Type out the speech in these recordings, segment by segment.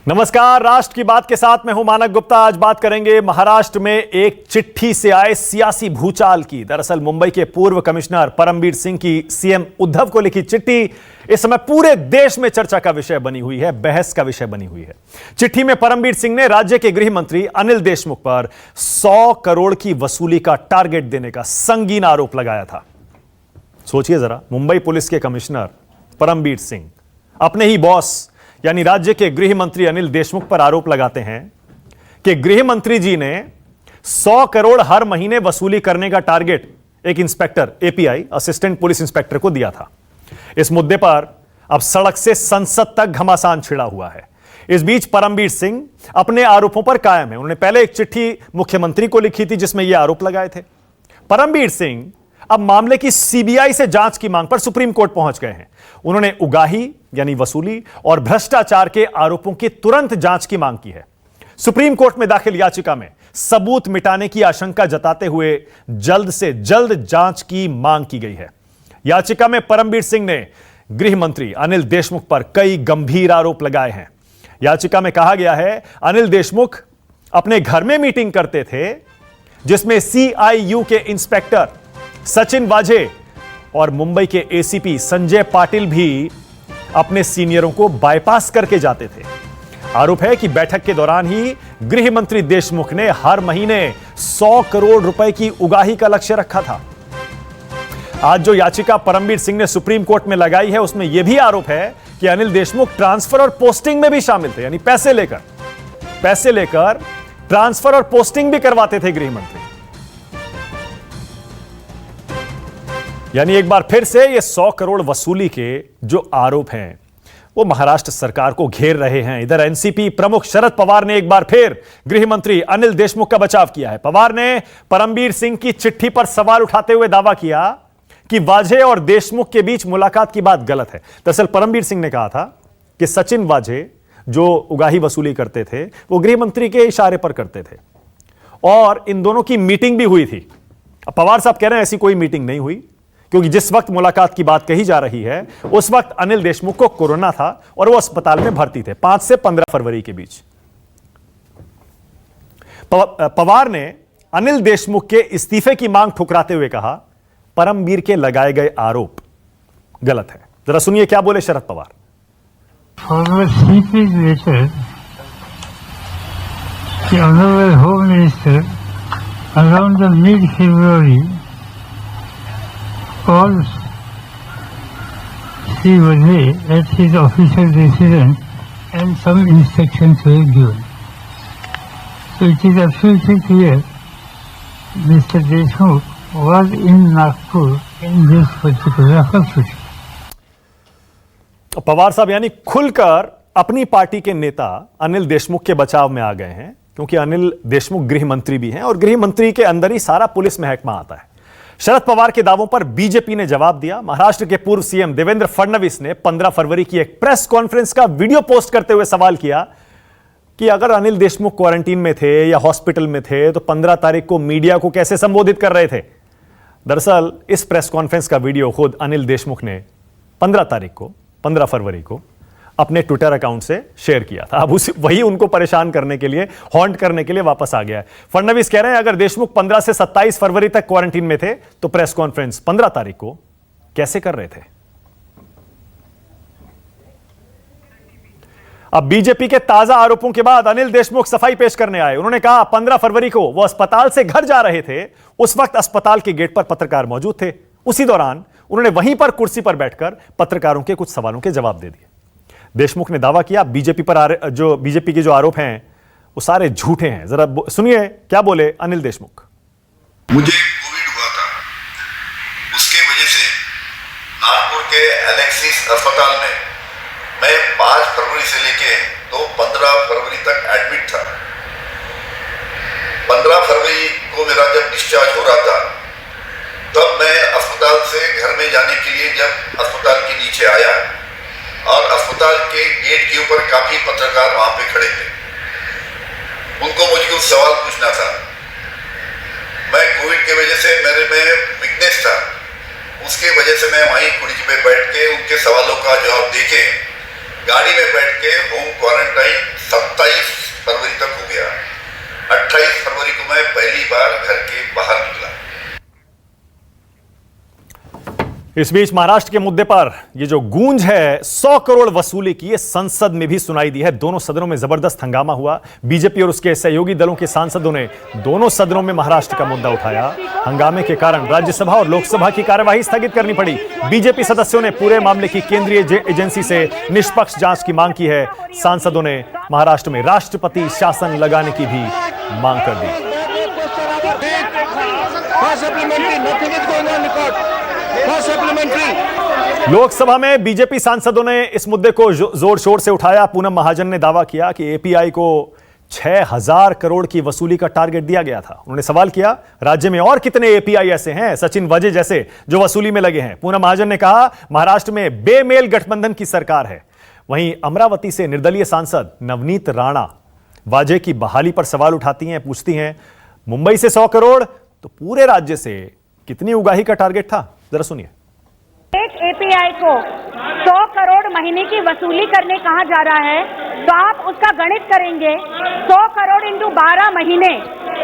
नमस्कार, राष्ट्र की बात के साथ मैं हूं मानक गुप्ता। आज बात करेंगे महाराष्ट्र में एक चिट्ठी से आए सियासी भूचाल की। दरअसल मुंबई के पूर्व कमिश्नर परमबीर सिंह की सीएम उद्धव को लिखी चिट्ठी इस समय पूरे देश में चर्चा का विषय बनी हुई है, बहस का विषय बनी हुई है। चिट्ठी में परमबीर सिंह ने राज्य के गृह मंत्री अनिल देशमुख पर 100 करोड़ की वसूली का टारगेट देने का संगीन आरोप लगाया था। सोचिए जरा, मुंबई पुलिस के कमिश्नर परमबीर सिंह अपने ही बॉस यानी राज्य के गृह मंत्री अनिल देशमुख पर आरोप लगाते हैं कि गृह मंत्री जी ने 100 करोड़ हर महीने वसूली करने का टारगेट एक inspector API assistant police inspector को दिया था। इस मुद्दे पर अब सड़क से संसद तक घमासान छिड़ा हुआ है। इस बीच परमबीर सिंह अपने आरोपों पर कायम है। उन्होंने पहले एक चिट्ठी मुख्यमंत्री को लिखी थी जिसमें यह आरोप लगाए थे। परमबीर सिंह अब मामले की सीबीआई से जांच की मांग पर सुप्रीम कोर्ट पहुंच गए हैं। उन्होंने उगाही यानी वसूली और भ्रष्टाचार के आरोपों की तुरंत जांच की मांग की है। सुप्रीम कोर्ट में दाखिल याचिका में सबूत मिटाने की आशंका जताते हुए जल्द से जल्द जांच की मांग की गई है। याचिका में परमबीर सिंह ने गृह मंत्री अनिल देशमुख पर कई गंभीर आरोप लगाए हैं। याचिका में कहा गया है, अनिल देशमुख अपने घर में मीटिंग करते थे जिसमें सीआईयू के इंस्पेक्टर सचिन वाझे और मुंबई के एसीपी संजय पाटिल भी अपने सीनियरों को बाईपास करके जाते थे। आरोप है कि बैठक के दौरान ही गृह मंत्री देशमुख ने हर महीने 100 करोड़ रुपए की उगाही का लक्ष्य रखा था। आज जो याचिका परमबीर सिंह ने सुप्रीम कोर्ट में लगाई है उसमें यह भी आरोप है कि अनिल देशमुख ट्रांसफर और पोस्टिंग में भी शामिल थे, यानी पैसे लेकर ट्रांसफर और पोस्टिंग भी करवाते थे गृह मंत्री। यानी एक बार फिर से ये 100 करोड़ वसूली के जो आरोप हैं वो महाराष्ट्र सरकार को घेर रहे हैं। इधर एनसीपी प्रमुख शरद पवार ने एक बार फिर गृह मंत्री अनिल देशमुख का बचाव किया है। पवार ने परमबीर सिंह की चिट्ठी पर सवाल उठाते हुए दावा किया कि वाझे और देशमुख के बीच मुलाकात की बात गलत है। दरअसल परमबीर सिंह ने कहा था कि सचिन वाझे जो उगाही वसूली करते थे वो गृह मंत्री के इशारे पर करते थे और इन दोनों की मीटिंग भी हुई थी। अब पवार साहब कह रहे हैं ऐसी कोई मीटिंग नहीं हुई, क्योंकि जिस वक्त मुलाकात की बात कही जा रही है उस वक्त अनिल देशमुख को कोरोना था और वो अस्पताल में भर्ती थे 5 से 15 फरवरी के बीच। पवार ने अनिल देशमुख के इस्तीफे की मांग ठुकराते हुए कहा, परमबीर के लगाए गए आरोप गलत है। जरा सुनिए क्या बोले Sharad Pawar. Home minister around the mid February calls she was at his official residence and some instructions were given. So it is absolutely clear Mr. Deshmukh was in Nagpur in this particular hospital. Pawar साहब यानी खुलकर अपनी party के नेता अनिल देशमुख के बचाव में आ गए हैं, क्योंकि अनिल देशमुख गृह मंत्री भी हैं और गृह मंत्री के अंदर ही सारा पुलिस महकमा आता है। शरद पवार के दावों पर बीजेपी ने जवाब दिया। महाराष्ट्र के पूर्व सीएम देवेंद्र फडणवीस ने 15 फरवरी की एक प्रेस कॉन्फ्रेंस का वीडियो पोस्ट करते हुए सवाल किया कि अगर अनिल देशमुख क्वारंटीन में थे या हॉस्पिटल में थे तो 15 तारीख को मीडिया को कैसे संबोधित कर रहे थे। दरअसल इस प्रेस कॉन्फ्रेंस का वीडियो खुद अनिल देशमुख ने 15 फरवरी को अपने ट्विटर अकाउंट से शेयर किया था। अब वही उनको परेशान करने के लिए, हॉन्ट करने के लिए वापस आ गया है। फडणवीस कह रहे हैं अगर देशमुख 15 से 27 फरवरी तक क्वारंटीन में थे तो प्रेस कॉन्फ्रेंस 15 तारीख को कैसे कर रहे थे। अब बीजेपी के ताजा आरोपों के बाद अनिल देशमुख सफाई पेश करने आए। उन्होंने कहा 15 फरवरी को वो अस्पताल से घर जा रहे थे। उस वक्त अस्पताल के गेट पर पत्रकार मौजूद थे। उसी दौरान उन्होंने वहीं पर कुर्सी पर बैठकर पत्रकारों के कुछ सवालों के जवाब दे दिए। देशमुख ने दावा किया बीजेपी के जो आरोप हैं वो सारे झूठे हैं। जरा सुनिए क्या बोले अनिल देशमुख। मुझे कोविड हुआ था, उसके वजह से नागपुर के एलेक्सिस अस्पताल में मैं 5 फरवरी से लेके तो 15 फरवरी तक एडमिट था। 15 फरवरी को मेरा जब डिस्चार्ज हो रहा था तब मैं अस्पताल से घर में जाने के लिए जब अस्पताल के नीचे आया और अस्पताल के गेट के ऊपर काफी पत्रकार वहां पे खड़े थे। उनको मुझे कुछ सवाल पूछना था। मैं कोविड की वजह से मेरे में वीकनेस था, उसके वजह से मैं वहीं कुर्सी पे बैठ के उनके सवालों का जवाब देके गाड़ी में बैठ के होम क्वारंटाइन इस बीच महाराष्ट्र के मुद्दे पर ये जो गूंज है 100 करोड़ वसूली की, ये संसद में भी सुनाई दी है। दोनों सदनों में जबरदस्त हंगामा हुआ। बीजेपी और उसके सहयोगी दलों के सांसदों ने दोनों सदनों में महाराष्ट्र का मुद्दा उठाया। हंगामे के कारण राज्यसभा और लोकसभा की कार्यवाही स्थगित करनी पड़ी। बीजेपी सदस्यों ने पूरे मामले की केंद्रीय एजेंसी से निष्पक्ष जांच की मांग की है। सांसदों ने महाराष्ट्र में राष्ट्रपति शासन लगाने की भी मांग कर दी। लोकसभा में बीजेपी सांसदों ने इस मुद्दे को जोर शोर से उठाया। पूनम महाजन ने दावा किया कि एपीआई को 6000 करोड़ की वसूली का टारगेट दिया गया था। उन्होंने सवाल किया, राज्य में और कितने एपीआई ऐसे हैं, सचिन वाजे जैसे, जो वसूली में लगे हैं। पूनम महाजन ने कहा, महाराष्ट्र में बेमेल गठबंधन की सरकार है। वहीं अमरावती से निर्दलीय सांसद नवनीत राणा वाजे की बहाली पर सवाल उठाती हैं, पूछती हैं, मुंबई से 100 करोड़ तो पूरे राज्य से कितनी उगाही का टारगेट था? जरा सुनिए। एक एपीआई को 100 करोड़ महीने की वसूली करने कहा जा रहा है, तो आप उसका गणित करेंगे 100 करोड़ इंटू 12 महीने,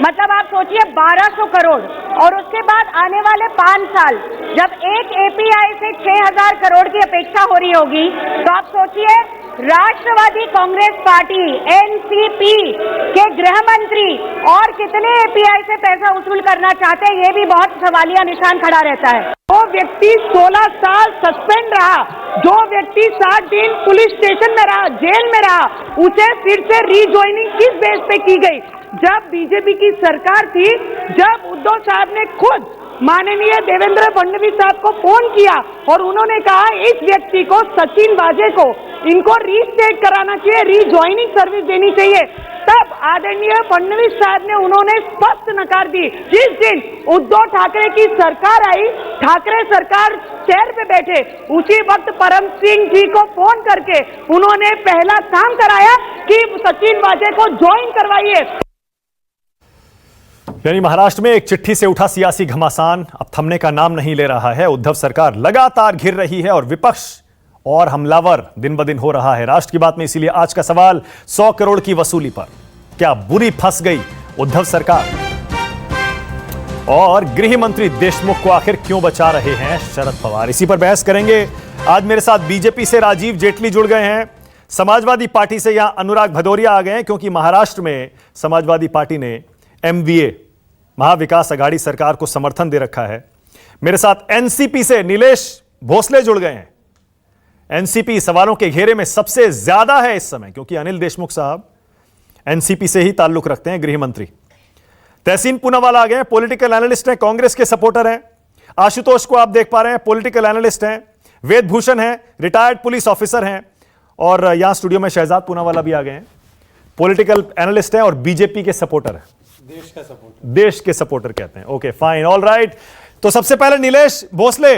मतलब आप सोचिए 1200 करोड़। और उसके बाद आने वाले 5 साल जब एक एपीआई से 6000 करोड़ की अपेक्षा हो रही होगी, तो आप सोचिए राष्ट्रवादी कांग्रेस पार्टी एनसीपी के गृह मंत्री और कितने एपीआई से पैसा वसूल करना चाहते हैं, ये भी बहुत सवालिया निशान खड़ा रहता है। जो व्यक्ति 16 साल सस्पेंड रहा, जो व्यक्ति 60 दिन पुलिस स्टेशन में रहा, जेल में रहा, उसे फिर से रीजॉइनिंग किस बेस पे की गई? जब बीजेपी की सरकार थी, जब उद्धव साहब ने खुद माननीय देवेंद्र फडणवीस साहब को फोन किया और उन्होंने कहा इस व्यक्ति को, सचिन वाजे को, इनको रीस्टेट कराना चाहिए, रीजॉइनिंग सर्विस देनी चाहिए, तब आदरणीय फडणवीस साहब ने उन्होंने स्पष्ट नकार दी। जिस दिन उद्धव ठाकरे की सरकार आई, ठाकरे सरकार चेयर पे बैठे, उसी वक्त परम सिंह जी को फोन करके उन्होंने पहला काम कराया कि सचिन वाजे को ज्वाइन करवाइए। यानी महाराष्ट्र में एक चिट्ठी से उठा सियासी घमासान अब थमने का नाम नहीं ले रहा है। उद्धव सरकार लगातार घिर रही है और विपक्ष और हमलावर दिन ब दिन हो रहा है। राष्ट्र की बात में इसीलिए आज का सवाल 100 करोड़ की वसूली पर, क्या बुरी फंस गई उद्धव सरकार? और गृह मंत्री देशमुख को आखिर क्यों बचा रहे हैं शरद पवार? इसी पर बहस करेंगे। आज मेरे साथ बीजेपी से राजीव जेटली जुड़ गए हैं, समाजवादी पार्टी से यहां अनुराग भदौरिया आ गए हैं, क्योंकि महाराष्ट्र में समाजवादी पार्टी ने एमवीए महाविकास अघाड़ी सरकार को समर्थन दे रखा है। मेरे साथ एनसीपी से नीलेश भोसले जुड़ गए हैं। एनसीपी सवालों के घेरे में सबसे ज्यादा है इस समय, क्योंकि अनिल देशमुख साहब एनसीपी से ही ताल्लुक रखते हैं, गृह मंत्री। तहसीन पूनावाला आ गए हैं, पॉलिटिकल एनालिस्ट हैं, कांग्रेस के सपोर्टर हैं। आशुतोष को आप देख पा रहे हैं, पॉलिटिकल एनालिस्ट हैं। वेदभूषण हैं, रिटायर्ड पुलिस ऑफिसर हैं। और यहां स्टूडियो में शहजाद पूनावाला भी आ गए हैं, पॉलिटिकल एनालिस्ट हैं और बीजेपी के सपोर्टर हैं। देश के सपोर्टर कहते हैं। Okay fine, all right. तो सबसे पहले नीलेश भोसले।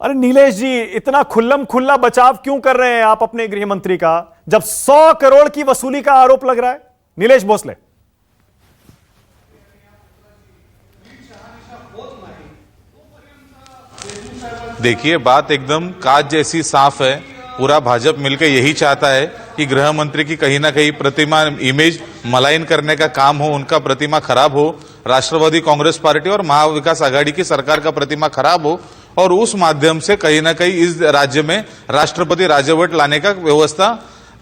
अरे नीलेश जी, इतना खुल्लम खुल्ला बचाव क्यों कर रहे हैं आप अपने गृह मंत्री का, जब 100 करोड़ की वसूली का आरोप लग रहा है? नीलेश भोसले। देखिए, बात एकदम काज जैसी साफ है। पूरा भाजपा मिलकर यही चाहता है कि गृह मंत्री की कहीं ना कहीं प्रतिमा, इमेज मलाइन करने का काम हो, उनका प्रतिमा खराब हो, राष्ट्रवादी कांग्रेस पार्टी और महाविकास आघाड़ी की सरकार का प्रतिमा खराब हो, और उस माध्यम से कहीं ना कहीं इस राज्य में राष्ट्रपति राजवट लाने का व्यवस्था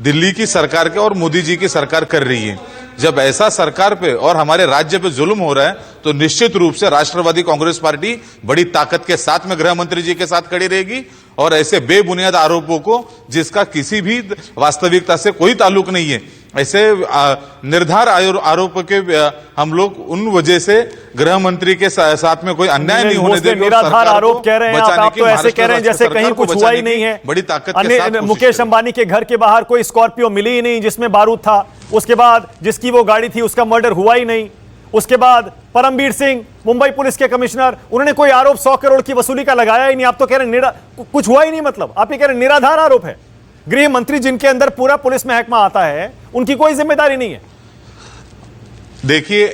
दिल्ली की सरकार के और मोदी जी की सरकार कर रही है। जब ऐसा सरकार पे और हमारे राज्य पे जुल्म हो रहा है, तो निश्चित रूप से राष्ट्रवादी कांग्रेस पार्टी बड़ी ताकत के साथ में गृह मंत्री जी के साथ खड़ी रहेगी और ऐसे बेबुनियाद आरोपों को, जिसका किसी भी वास्तविकता से कोई ताल्लुक नहीं है, ऐसे निर्धार आरोप के हम लोग उन वजह से गृह मंत्री के साथ में कोई अन्याय नहीं होने देंगे। निराधार आरोप कह रहे हैं आप तो ऐसे कह रहे हैं जैसे कहीं कुछ हुआ ही नहीं है। बड़ी ताकत के साथ मुकेश अंबानी के घर के बाहर कोई स्कॉर्पियो मिली ही नहीं जिसमें बारूद था, उसके बाद जिसकी वो गाड़ी थी उसका मर्डर हुआ ही नहीं, उसके बाद परमबीर सिंह मुंबई पुलिस के कमिश्नर, उन्होंने कोई आरोप 100 करोड़ की वसूली का लगाया ही नहीं। आप तो कह रहे हैं कुछ हुआ ही नहीं, मतलब आप ये कह रहे हैं निराधार आरोप है। गृह मंत्री जिनके अंदर पूरा पुलिस महकमा आता है, उनकी कोई जिम्मेदारी नहीं है। देखिए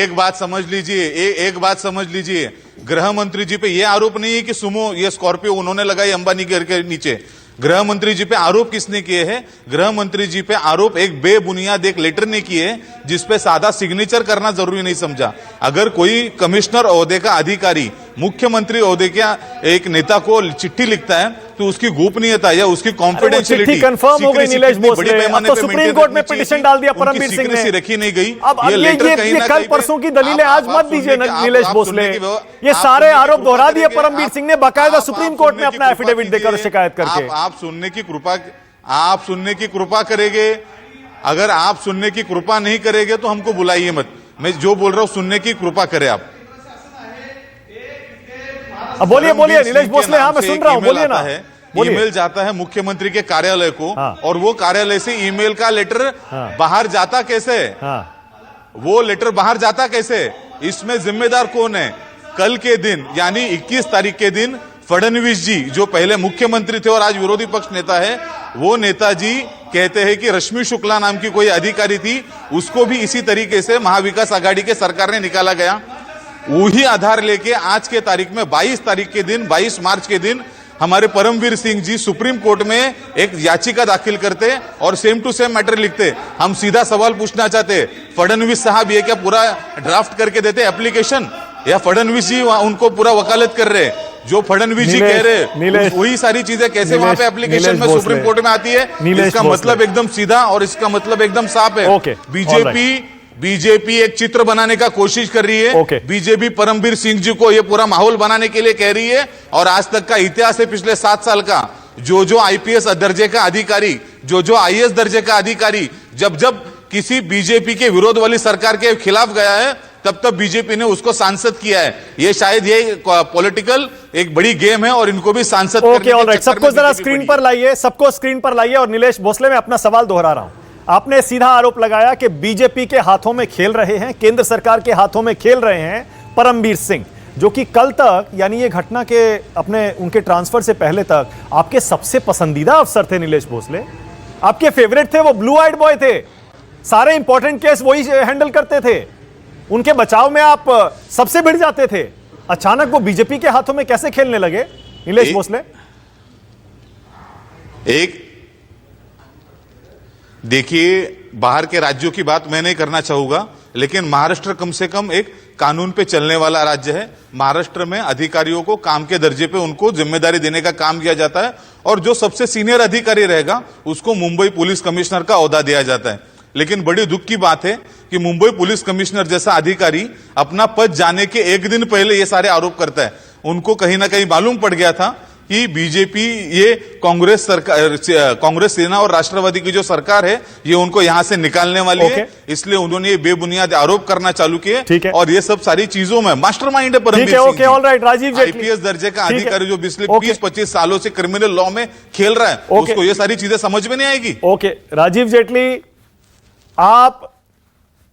एक बात समझ लीजिए, एक बात समझ लीजिए, गृह मंत्री जी पे यह आरोप नहीं है कि सुमो ये स्कॉर्पियो उन्होंने लगाई अंबानी घर के नीचे। गृह मंत्री जी पे आरोप किसने किए हैं? गृह मंत्री जी पे आरोप एक बेबुनियाद एक लेटर ने किए, जिसपे सादा सिग्नेचर करना जरूरी नहीं समझा। अगर कोई कमिश्नर ओहदे का अधिकारी मुख्यमंत्री ओहदे के एक नेता को चिट्ठी लिखता है तो उसकी गोपनीयता या उसकी कॉन्फिडेंशियलिटी कंफर्म हो गई नीलेश भोसले। अब तो सुप्रीम कोर्ट में पिटीशन डाल दिया परमबीर सिंह ने, रखी नहीं गई। अब ये कल परसों की दलीलें आज मत दीजिए नीलेश भोसले। ये सारे आरोप दोहरा दिए परमबीर सिंह ने बाकायदा सुप्रीम कोर्ट में अपना एफिडेविट देकर शिकायत करके। आप सुनने की कृपा करेंगे। अगर आप सुनने की कृपा नहीं करेंगे तो हमको बुलाइए मत। मैं जो बोल रहा हूं सुनने की कृपा करें आप। अब बोलिए नीलेश भोसले। हाँ, मैं सुन रहा हूं, बोलिए ना। ईमेल जाता है मुख्यमंत्री के कार्यालय को। हाँ। और वो कार्यालय से ईमेल का लेटर बाहर जाता कैसे? वो लेटर बाहर जाता कैसे? इसमें जिम्मेदार कौन है? कल के दिन यानी 21 तारीख के दिन फडणवीस जी जो पहले मुख्यमंत्री थे और आज विरोधी पक्ष नेता है, वो नेताजी कहते हैं कि रश्मि शुक्ला नाम की कोई अधिकारी थी, उसको भी इसी तरीके से महाविकास आघाड़ी के सरकार ने निकाला गया। वही आधार लेके आज के तारीख में 22 तारीख के दिन 22 मार्च के दिन हमारे परमवीर सिंह जी सुप्रीम कोर्ट में एक याचिका दाखिल करते और सेम टू सेम मैटर लिखते। हम सीधा सवाल पूछना चाहते, फडणवीस साहब ये क्या पूरा ड्राफ्ट करके देते एप्लीकेशन, या फडणवीस जी उनको पूरा वकालत कर रहे? जो फडणवीस जी कह रहे वही सारी चीजें कैसे वहां पे एप्लीकेशन में सुप्रीम कोर्ट में आती है? इसका मतलब एकदम सीधा और इसका मतलब एकदम साफ है। बीजेपी एक चित्र बनाने का कोशिश कर रही है। बीजेपी परमबीर सिंह जी को ये पूरा माहौल बनाने के लिए कह रही है। और आज तक का इतिहास है पिछले 7 साल का, जो आईपीएस दर्जे का अधिकारी, जो आईएएस दर्जे का अधिकारी जब किसी बीजेपी के विरोध वाली सरकार के खिलाफ गया है तब बीजेपी ने उसको सांसद किया है। ये शायद ये पॉलिटिकल एक बड़ी गेम है और इनको भी सांसद ऑलराइट, सबको जरा स्क्रीन पर लाइए। और नीलेश भोसले, मैं अपना सवाल दोहरा रहा हूं। आपने सीधा आरोप लगाया कि बीजेपी के हाथों में खेल रहे हैं, केंद्र सरकार के हाथों में खेल रहे हैं परमबीर सिंह, जो कि कल तक यानी ये घटना के उनके ट्रांसफर से पहले तक आपके सबसे पसंदीदा अफसर थे। नीलेश भोसले आपके फेवरेट थे, वो ब्लू आइड बॉय थे, सारे इंपॉर्टेंट केस वही हैंडल करते थे, उनके बचाव में आप सबसे भिड़ जाते थे। अचानक वो बीजेपी के हाथों में कैसे खेलने लगे नीलेश भोसले? देखिए, बाहर के राज्यों की बात मैं नहीं करना चाहूंगा, लेकिन महाराष्ट्र कम से कम एक कानून पे चलने वाला राज्य है। महाराष्ट्र में अधिकारियों को काम के दर्जे पे उनको जिम्मेदारी देने का काम किया जाता है और जो सबसे सीनियर अधिकारी रहेगा उसको मुंबई पुलिस कमिश्नर का ओहदा दिया जाता है। लेकिन बड़ी दुख की बात है कि मुंबई पुलिस कमिश्नर जैसा अधिकारी अपना पद जाने के एक दिन पहले ये सारे आरोप करता है। उनको कहीं ना कहीं मालूम पड़ गया था कि बीजेपी ये कांग्रेस सेना और राष्ट्रवादी की जो सरकार है ये उनको यहां से निकालने वाली है, इसलिए उन्होंने ये बेबुनियाद आरोप करना चालू किए। और ये सब सारी चीजों में मास्टरमाइंड है परमबीर सिंह। ऑलराइट, राजीव जेटली आईपीएस दर्जे का अधिकारी जो पिछले 20-25 सालों से क्रिमिनल लॉ में खेल रहा है, उसको ये सारी चीजें समझ में नहीं आएगी। राजीव जेटली, आप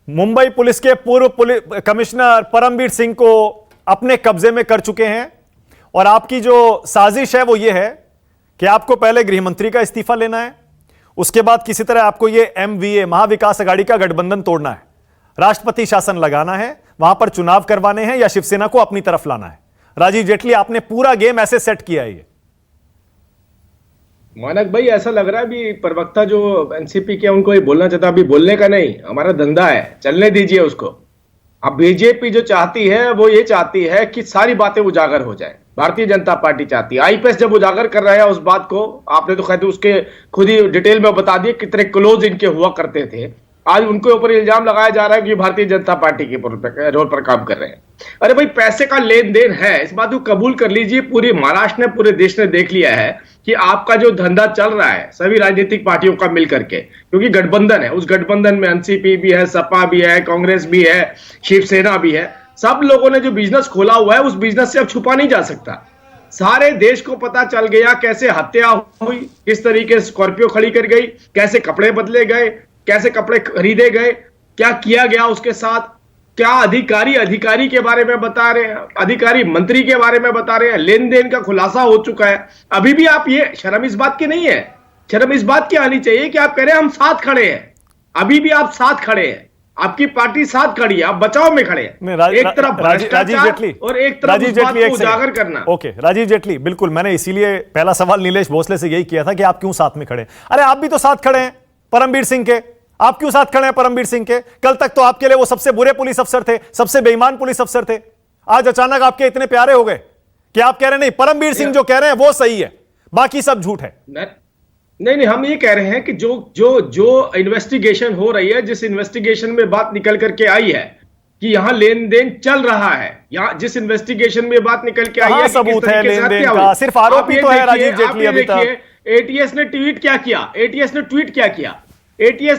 मुंबई पुलिस के पूर्व कमिश्नर परमबीर सिंह को अपने कब्जे में कर चुके हैं और आपकी जो साजिश है वो ये है कि आपको पहले गृह मंत्री का इस्तीफा लेना है, उसके बाद किसी तरह आपको ये एमवीए महाविकास आघाड़ी का गठबंधन तोड़ना है, राष्ट्रपति शासन लगाना है, वहां पर चुनाव करवाने हैं या शिवसेना को अपनी तरफ लाना है। राजीव जेटली, आपने पूरा गेम ऐसे सेट किया है। ये मानक भाई, ऐसा लग रहा है अभी प्रवक्ता जो एनसीपी के उनको ये बोलना चाहता, अभी बोलने का नहीं, हमारा धंधा है, चलने दीजिए उसको। अब बीजेपी जो चाहती है वो ये चाहती है कि सारी बातें उजागर हो जाए। भारतीय जनता पार्टी चाहती है, आईपीएस जब उजागर कर रहा है उस बात को, आपने तो खैर उसके खुद ही डिटेल में बता दिए कितने क्लोज इनके हुआ करते थे। आज उनके ऊपर इल्जाम लगाया जा रहा है कि भारतीय जनता पार्टी के रोल पर काम कर रहे हैं। अरे भाई, पैसे का लेन देन है, इस बात को कबूल कर लीजिए। पूरी महाराष्ट्र ने, पूरे देश ने देख लिया है कि आपका जो धंधा चल रहा है सभी राजनीतिक पार्टियों का मिलकर के, क्योंकि गठबंधन है, उस गठबंधन में एनसीपी भी है, सपा भी है, कांग्रेस भी है, शिवसेना भी है। सब लोगों ने जो बिजनेस खोला हुआ है उस बिजनेस से अब छुपा नहीं जा सकता। सारे देश को पता चल गया कैसे हत्या हुई, किस तरीके से स्कॉर्पियो खड़ी कर गई, कैसे कपड़े बदले गए, कैसे कपड़े खरीदे गए, क्या किया गया उसके साथ, क्या अधिकारी के बारे में बता रहे हैं, अधिकारी मंत्री के बारे में बता रहे हैं, लेन देन का खुलासा हो चुका है। अभी भी आप, ये शर्म इस बात की नहीं है, शर्म इस बात की आनी चाहिए कि आप कह रहे हैं हम साथ खड़े हैं। अभी भी आप साथ खड़े हैं, आपकी पार्टी साथ खड़ी है, आप बचाव में खड़े हैं। एक तरफ भ्रष्टाचार और एक तरफ उस बात को उजागर करना। राजीव जेटली, बिल्कुल, मैंने इसीलिए पहला सवाल नीलेश भोसले से यही किया था कि आप क्यों साथ में खड़े। अरे आप भी तो साथ खड़े हैं परमबीर सिंह के, आप क्यों साथ खड़े हैं परमबीर सिंह के? कल तक तो आपके लिए वो सबसे बुरे पुलिस अफसर थे, सबसे बेईमान पुलिस अफसर थे। आज अचानक आपके इतने प्यारे हो गए कि आप कह रहे नहीं, परमबीर सिंह जो कह रहे हैं वो सही है, बाकी सब झूठ है? नहीं, हम ये कह रहे हैं कि जो इन्वेस्टिगेशन हो रही है, जिस इन्वेस्टिगेशन में बात निकल करके आई है कि यहां लेन देन चल रहा है, यहां जिस इन्वेस्टिगेशन में बात निकल के आई है, सबूत है लेन देन का? सिर्फ आरोपी तो है राजीव जेटली अभी तक। एटीएस ने ट्वीट क्या किया? एटीएस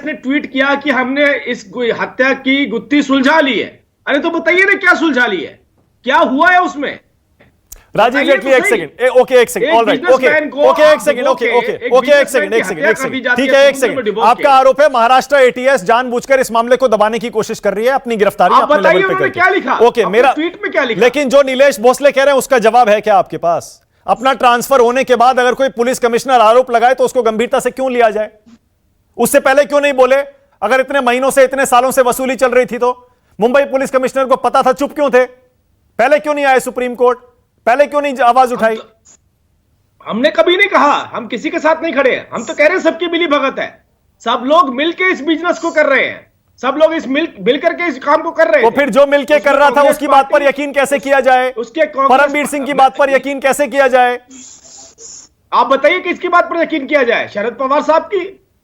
ने ट्वीट किया कि हमने इस हत्या की गुत्थी सुलझा ली है। अरे तो बताइए ना, क्या सुलझा ली है, क्या हुआ है उसमें? राजीव जेटली, एक सेकंड, ओके एक सेकंड, ऑलराइट, ओके एक सेकंड, ओके एक सेकंड, ठीक है, एक सेकंड। आपका आरोप है महाराष्ट्र एटीएस जानबूझकर इस मामले को दबाने की कोशिश कर रही है, अपनी गिरफ्तारी अपने लेवल पे करके। क्या लिखा? ओके, मेरा ट्वीट में क्या लिखा? लेकिन जो नीलेश भोसले कह रहे हैं उसका जवाब है क्या आपके पास? अपना ट्रांसफर होने के बाद अगर कोई पुलिस कमिश्नर आरोप लगाए तो उसको गंभीरता से क्यों लिया जाए? उससे पहले क्यों नहीं बोले? अगर इतने महीनों से, इतने सालों से वसूली चल रही थी तो मुंबई पुलिस कमिश्नर को पता था, चुप क्यों थे? पहले क्यों नहीं आए सुप्रीम कोर्ट? पहले क्यों नहीं आवाज उठाई? हमने कभी नहीं कहा हम किसी के साथ नहीं खड़े हैं। हम तो कह रहे हैं सबकी मिली भगत है, सब लोग मिलके इस बिजनेस को कर रहे हैं, सब लोग इस मिल करके इस काम को कर रहे हैं। तो फिर जो मिलके कर रहा था उसकी बात पर यकीन कैसे किया जाए? उसके परमबीर सिंह की बात पर यकीन कैसे किया जाए? आप बताइए किसकी बात पर यकीन किया जाए? शरद पवार साहब की,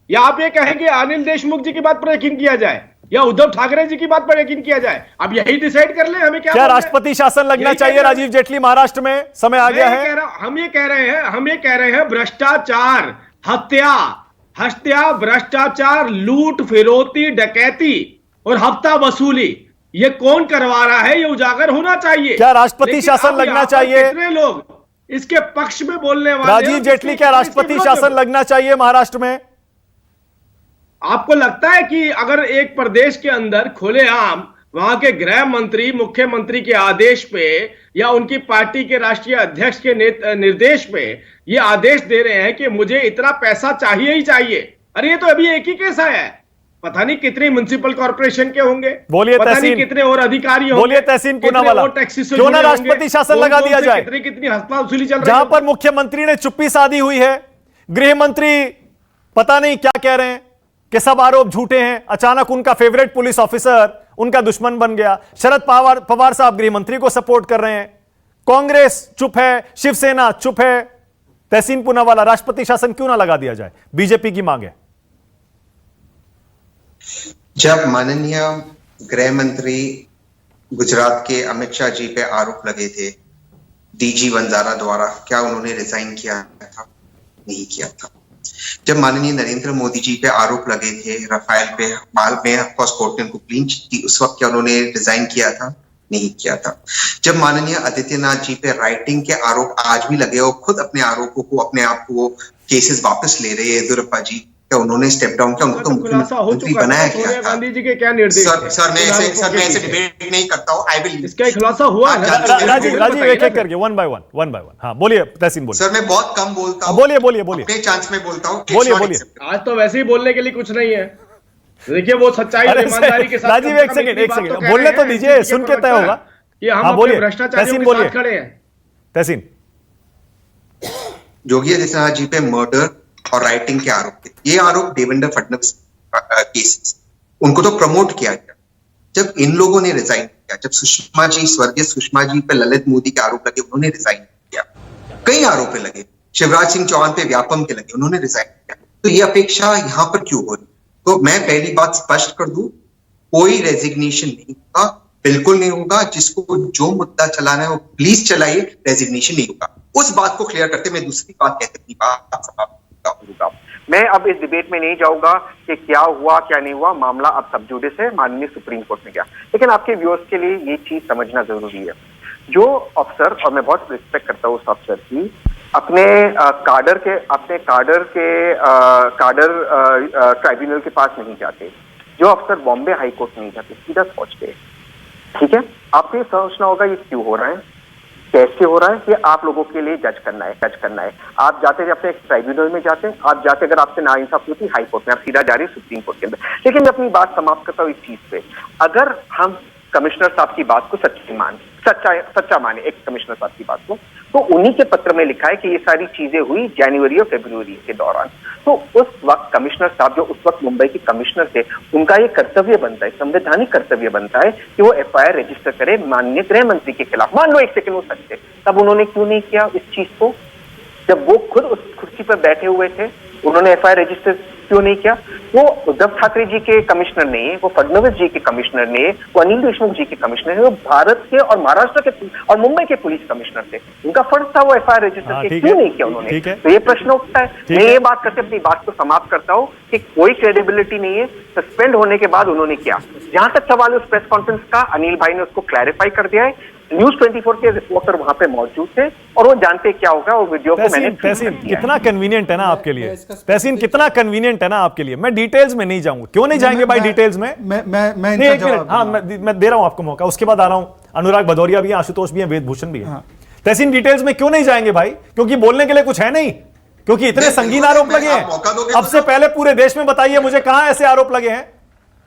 या आप ये कहेंगे अनिल देशमुख जी की बात पर यकीन किया जाए, या उद्धव ठाकरे जी की बात पर यकीन किया जाए? अब यही डिसाइड कर ले हमें क्या राष्ट्रपति शासन लगना चाहिए राजीव जेटली महाराष्ट्र में? समय आ गया है। हम ये कह रहे हैं भ्रष्टाचार, हत्या, भ्रष्टाचार, लूट, फिरौती, डकैती और हफ्ता वसूली, ये कौन करवा रहा है, ये उजागर होना चाहिए। क्या राष्ट्रपति शासन लगना चाहिए? कितने लोग इसके पक्ष में बोलने वाले? राजीव जेटली, क्या राष्ट्रपति शासन लगना चाहिए महाराष्ट्र में? आपको लगता है कि अगर एक प्रदेश के अंदर खुलेआम वहां के गृह मंत्री मुख्यमंत्री के आदेश पे या उनकी पार्टी के राष्ट्रीय अध्यक्ष के निर्देश पे ये आदेश दे रहे हैं कि मुझे इतना पैसा चाहिए ही चाहिए? अरे ये तो अभी एक ही केस आया है, पता नहीं कितने म्युनिसिपल कॉर्पोरेशन के होंगे, बोलिए पता नहीं कितने और अधिकारी होंगे, बोलिए तहसीन पूनावाला, क्यों ना राष्ट्रपति शासन लगा दिया जाए? कितनी हफ्ता वसूली चल रही है? जहां पर मुख्यमंत्री ने चुप्पी साधी हुई है, गृह मंत्री पता नहीं क्या कह रहे हैं कि सब आरोप झूठे हैं, अचानक उनका फेवरेट पुलिस ऑफिसर उनका दुश्मन बन गया, शरद पवार साहब गृह मंत्री को सपोर्ट कर रहे हैं, कांग्रेस चुप है, शिवसेना चुप है। तहसीन पूनावाला, राष्ट्रपति शासन क्यों ना लगा दिया जाए? बीजेपी की मांग है। जब माननीय गृह मंत्री गुजरात के अमित शाह जी पे आरोप लगे थे डीजी वंजारा द्वारा, क्या उन्होंने रिजाइन किया था? नहीं किया था। जब माननीय नरेंद्र मोदी जी पे आरोप लगे थे राफेल पे, हाल में ऑफकोर्स कोर्ट ने उनको क्लीन चिट दी, उस वक्त क्या उन्होंने रिजाइन किया था? नहीं किया था। जब माननीय आदित्यनाथ जी पे राइटिंग के आरोप आज भी लगे और खुद अपने आरोपों को, अपने आप को केसेस वापस ले रहे हैं येदियुरप्पा जी, क्या उन्होंने स्टेप डाउन किया? उनको तो मुख्यमंत्री बनाया गया था। गांधी जी के क्या निर्देश? सर मैं ऐसे डिबेट नहीं करता हूं। आई विल, इसका खुलासा हुआ है। राजीव एक एक करके, वन बाय वन। हाँ बोलिए तहसीन, बोलिए। सर मैं बहुत कम बोलता हूं। बोलिए अपने चांस में बोलता हूं। बोलिए। आज तो वैसे ही बोलने के लिए कुछ नहीं है, देखिए वो सच्चाई ईमानदारी के साथ। राजीव एक सेकंड बोलने तो दीजिए, सुन के तय होगा। हाँ बोलिए, भ्रष्टाचारियों के साथ खड़े हैं। तहसीन, योगी आदित्यनाथ जी पे मर्डर और राइटिंग के आरोप थे, ये आरोप देवेंद्र फडणवीस केसेस, उनको तो प्रमोट किया गया। जब इन लोगों ने रिजाइन किया, जब सुषमा जी, स्वर्गीय सुषमा जी पे ललित मोदी के आरोप लगे, उन्होंने रिजाइन किया। कई आरोप लगे, शिवराज सिंह चौहान पे व्यापम के लगे, उन्होंने रिजाइन किया। तो ये अपेक्षा यहां पर क्यों हो रही? तो मैं पहली बात स्पष्ट कर दूं, कोई रेजिग्नेशन नहीं होगा, बिल्कुल नहीं होगा। जिसको जो मुद्दा चलाना है वो प्लीज चलाइए, रेजिग्नेशन नहीं होगा। उस बात को क्लियर करते मैं दूसरी बात कहते अपनी बात समाप्त। मैं अब इस डिबेट में नहीं जाऊंगा कि क्या हुआ क्या नहीं हुआ, मामला अब सब जुडिस है, माननीय सुप्रीम कोर्ट में गया। लेकिन आपके व्यूअर्स के लिए ये चीज समझना जरूरी है, जो अफसर, और मैं बहुत रिस्पेक्ट करता हूँ उस अफसर की, अपने ट्राइब्यूनल के पास नहीं जाते, जो अफसर बॉम्बे हाई कोर्ट नहीं जाते, सीधा पहुंचते। ठीक है, आपको ये समझना होगा ये क्यों हो रहा है, कैसे हो रहा है, कि आप लोगों के लिए जज करना है। आप जाते थे अपने ट्राइब्यूनल में जाते, आप जाते, अगर आपसे नाइंसाफी होती हाई कोर्ट में, आप सीधा जा रहे सुप्रीम कोर्ट के अंदर। लेकिन मैं अपनी बात समाप्त करता हूँ इस चीज पे, अगर हम कमिश्नर साहब की बात को सच्ची मान सच्चा माने एक कमिश्नर साहब की बात को, तो उन्हीं के पत्र में लिखा है कि ये सारी चीजें हुई जनवरी और फरवरी के दौरान। तो उस वक्त कमिश्नर साहब जो उस वक्त मुंबई के कमिश्नर थे, उनका ये कर्तव्य बनता है, संवैधानिक कर्तव्य बनता है कि वो एफआईआर रजिस्टर करे माननीय गृह मंत्री के खिलाफ। मान लो एक सेकंड वो सच थे, तब उन्होंने क्यों नहीं किया इस चीज को? जब वो खुद उस कुर्सी पर बैठे हुए थे, उन्होंने एफआईआर रजिस्टर क्यों नहीं किया? वो उद्धव ठाकरे जी के कमिश्नर नहीं है, वो फडणवीस जी के कमिश्नर नहीं है, वो अनिल देशमुख जी के कमिश्नर है, वो भारत के और महाराष्ट्र के और मुंबई के पुलिस कमिश्नर थे। उनका फर्ज था वो एफआईआर रजिस्टर के, क्यों नहीं किया उन्होंने? तो ये प्रश्न उठता है। मैं ये बात करके अपनी बात को समाप्त करता हूँ कि कोई क्रेडिबिलिटी नहीं है। सस्पेंड होने के बाद उन्होंने किया। जहां तक सवाल है उस प्रेस कॉन्फ्रेंस का, अनिल भाई ने उसको क्लैरिफाई कर दिया है। न्यूज 24 के रिपोर्टर वहां पे मौजूद थे और वो जानते क्या होगा। वो वीडियो को मैंने तहसीन कितना कन्वीनियंट है ना आपके लिए, तहसीन कितना कन्वीनियंट है ना आपके लिए। मैं डिटेल्स में नहीं जाऊंगा, क्यों नहीं जाएंगे भाई डिटेल्स में? मैं एक मिनट, हाँ मैं दे रहा हूं आपको मौका, उसके बाद आ रहा हूं। अनुराग भदौरिया भी है, आशुतोष भी है, वेदभूषण भी है। तहसीन डिटेल्स में क्यों नहीं जाएंगे भाई? क्योंकि बोलने के लिए कुछ है नहीं, क्योंकि इतने संगीन आरोप लगे हैं। अब से पहले पूरे देश में बताइए मुझे कहां ऐसे आरोप लगे हैं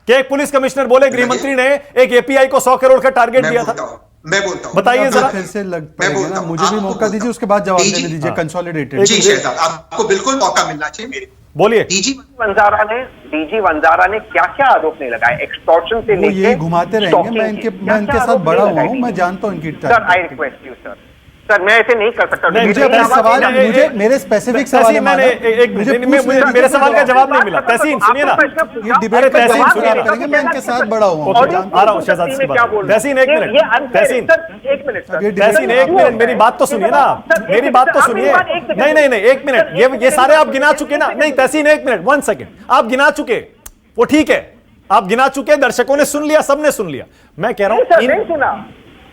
कि एक पुलिस कमिश्नर बोले गृह मंत्री ने एक एपीआई को 100 करोड़ का टारगेट दिया था। मैं बोलता हूं, बताइए जरा। फिर से लग पड़ेगा ना, मुझे भी मौका दीजिए, उसके बाद जवाब देने दीजिए कंसोलिडेटेड। जी शहजाद, आपको बिल्कुल मौका मिलना चाहिए। मेरे बोलिए। डीजी वंजारा ने क्या क्या आरोप नहीं लगाए, एक्सटॉर्शन से लेकर ये घुमाते रहेंगे। मैं इनके साथ बड़ा हुआ हूं, मैं जानता हूं इनकी। Sir I request you sir, मैं ऐसे नहीं कर सकता। मुझे मेरे स्पेसिफिक सवाल मेरे सवाल का जवाब नहीं मिला। तहसीन सुनिए ना, ये डिबेट तहसीन सुनिए करेंगे। मैं इनके साथ बड़ा हुआ, आ रहा हूं शहजाद की बात। तहसीन एक मिनट, तहसीन एक मिनट, मेरी बात तो सुनिए ना, मेरी बात तो सुनिए। नहीं एक मिनट, ये सारे आप गिना चुके ना। नहीं तहसीन एक मिनट, 1 सेकंड, आप गिना चुके, वो ठीक है, आप गिना चुके, दर्शकों ने सुन लिया, सबने सुन लिया। मैं कह रहा हूं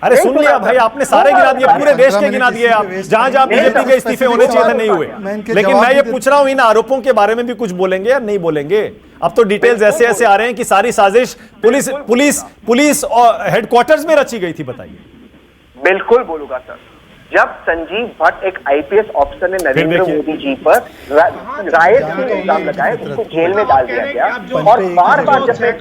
अरे सुन लिया भाई, आपने सारे गिना दिए, पूरे देश के गिना दिए आप, जहां जहां बीजेपी के इस्तीफे होने चाहिए थे नहीं हुए। लेकिन मैं ये पूछ रहा हूं इन आरोपों के बारे में भी कुछ बोलेंगे या नहीं बोलेंगे? अब तो डिटेल्स ऐसे ऐसे आ रहे हैं कि सारी साजिश पुलिस और हेडक्वार्टर्स में रची गई थी। बताइए। बिल्कुल बोलूंगा सर। जब संजीव भट्ट एक आईपीएस ऑफिसर ने नरेंद्र मोदी जी पर रायट के इल्जाम लगाए, उसको जेल में डाल दिया गया और बार बार जब मैं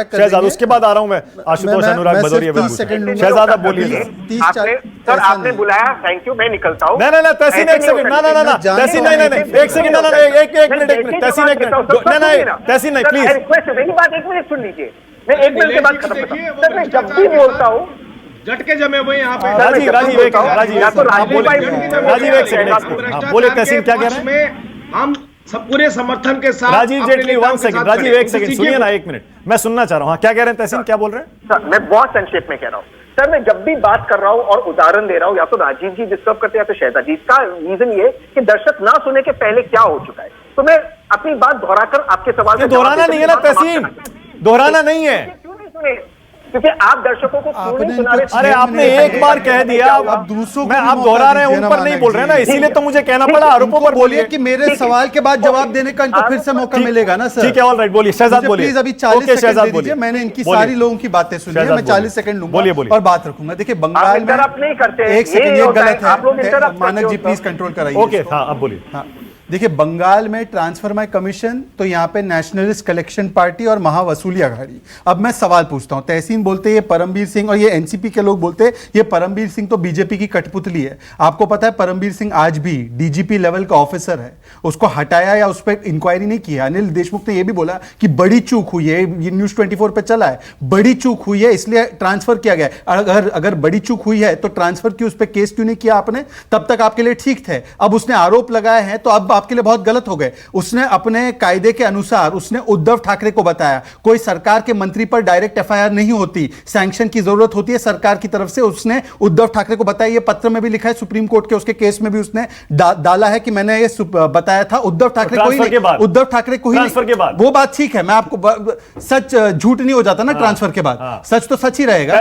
शहजाद, उसके बाद आ रहा हूं मैं। आशुतोष, अनुराग भदौरिया, शहजाद आप बोलिए। सर आपने बुलाया, थैंक यू, मैं निकलता हूँ। नहीं तहसीन एक सेकंड, ना तहसीन नहीं एक सेकंड, एक मिनट तहसीन, एक तहसीन नहीं प्लीज, मेरी बात 1 मिनट सुन लीजिए। मैं 1 मिनट के बाद खत्म करता हूं। सर मैं जब भी बोलता हूं झटके जमे हुए यहाँ पे। राजीव एक सेकंड बोले। तहसीन क्या कह रहे हैं? हम सब पूरे समर्थन के साथ। राजीव जेटली 1 सेकंड, राजीव 1 सेकंड सुनिए ना, 1 मिनट मैं सुनना चाह रहा हूँ। क्या कह रहे हैं तहसीन, क्या बोल रहे हैं? सर मैं बहुत संक्षेप में कह रहा हूँ। सर मैं जब भी बात कर रहा हूं और उदाहरण दे रहा हूं, या तो राजीव जी डिस्टर्ब करते हैं या तो शहजाद जी। इसका रीजन ये कि दर्शक ना सुने के पहले क्या हो चुका है, तो मैं अपनी बात दोहराकर आपके सवाल का दोहराना नहीं है ना तहसीन, दोहराना नहीं है। क्यों नहीं सुने? क्योंकि आप दर्शकों को क्यों नहीं सुना रहे? अरे आपने एक बार कह दिया, अब दूसरों में आप दोहरा रहे हैं, उन पर नहीं बोल रहे हैं ना, इसीलिए तो मुझे कहना पड़ा। आरोपों पर बोलिए कि मेरे सवाल के बाद जवाब देने का इनको फिर से मौका मिलेगा ना सर। ठीक है, ऑल राइट, बोलिए शहजाद, बोलिए प्लीज। अभी 40 सेकंड दे दीजिए, मैंने इनकी सारी लोगों की बातें सुनी है, मैं 40 सेकंड लूंगा और बात रखूंगा। देखिए बंगाल में एक सेकंड, ये गलत है, मानक जी प्लीज कंट्रोल कराइए। ओके हाँ अब बोलिए। हाँ देखिए, बंगाल में ट्रांसफॉर्मर कमीशन, तो यहाँ पे नेशनलिस्ट कलेक्शन पार्टी और महावसूली अघाड़ी। अब मैं सवाल पूछता हूँ, तहसीन बोलते ये परमबीर सिंह और ये एनसीपी के लोग बोलते ये परमबीर सिंह तो बीजेपी की कठपुतली है। आपको पता है परमबीर सिंह आज भी डीजीपी लेवल का ऑफिसर है, उसको हटाया या उस पर इंक्वायरी नहीं किया। अनिल देशमुख ने यह भी बोला कि बड़ी चूक हुई है, ये न्यूज 24 पे चला है, बड़ी चूक हुई है इसलिए ट्रांसफर किया गया। अगर बड़ी चूक हुई है तो ट्रांसफर की, उस पर केस क्यों नहीं किया आपने? तब तक आपके लिए ठीक थे, अब उसने आरोप लगाए हैं तो अब आपके लिए बहुत गलत हो गए। उसने अपने कायदे के अनुसार उसने उद्धव ठाकरे को बताया, कोई सरकार के मंत्री पर डायरेक्ट एफआईआर नहीं होती, सैंक्शन की जरूरत होती है सरकार की तरफ से। उसने उद्धव ठाकरे को बताया, ये पत्र में भी लिखा है, सुप्रीम कोर्ट के उसके केस में भी उसने डाला है कि मैंने ये बताया था उद्धव ठाकरे को ही नहीं, उद्धव ठाकरे को ही नहीं। वो बात ठीक है, मैं आपको सच झूठ नहीं हो जाता ना ट्रांसफर के बाद, सच तो सच ही रहेगा।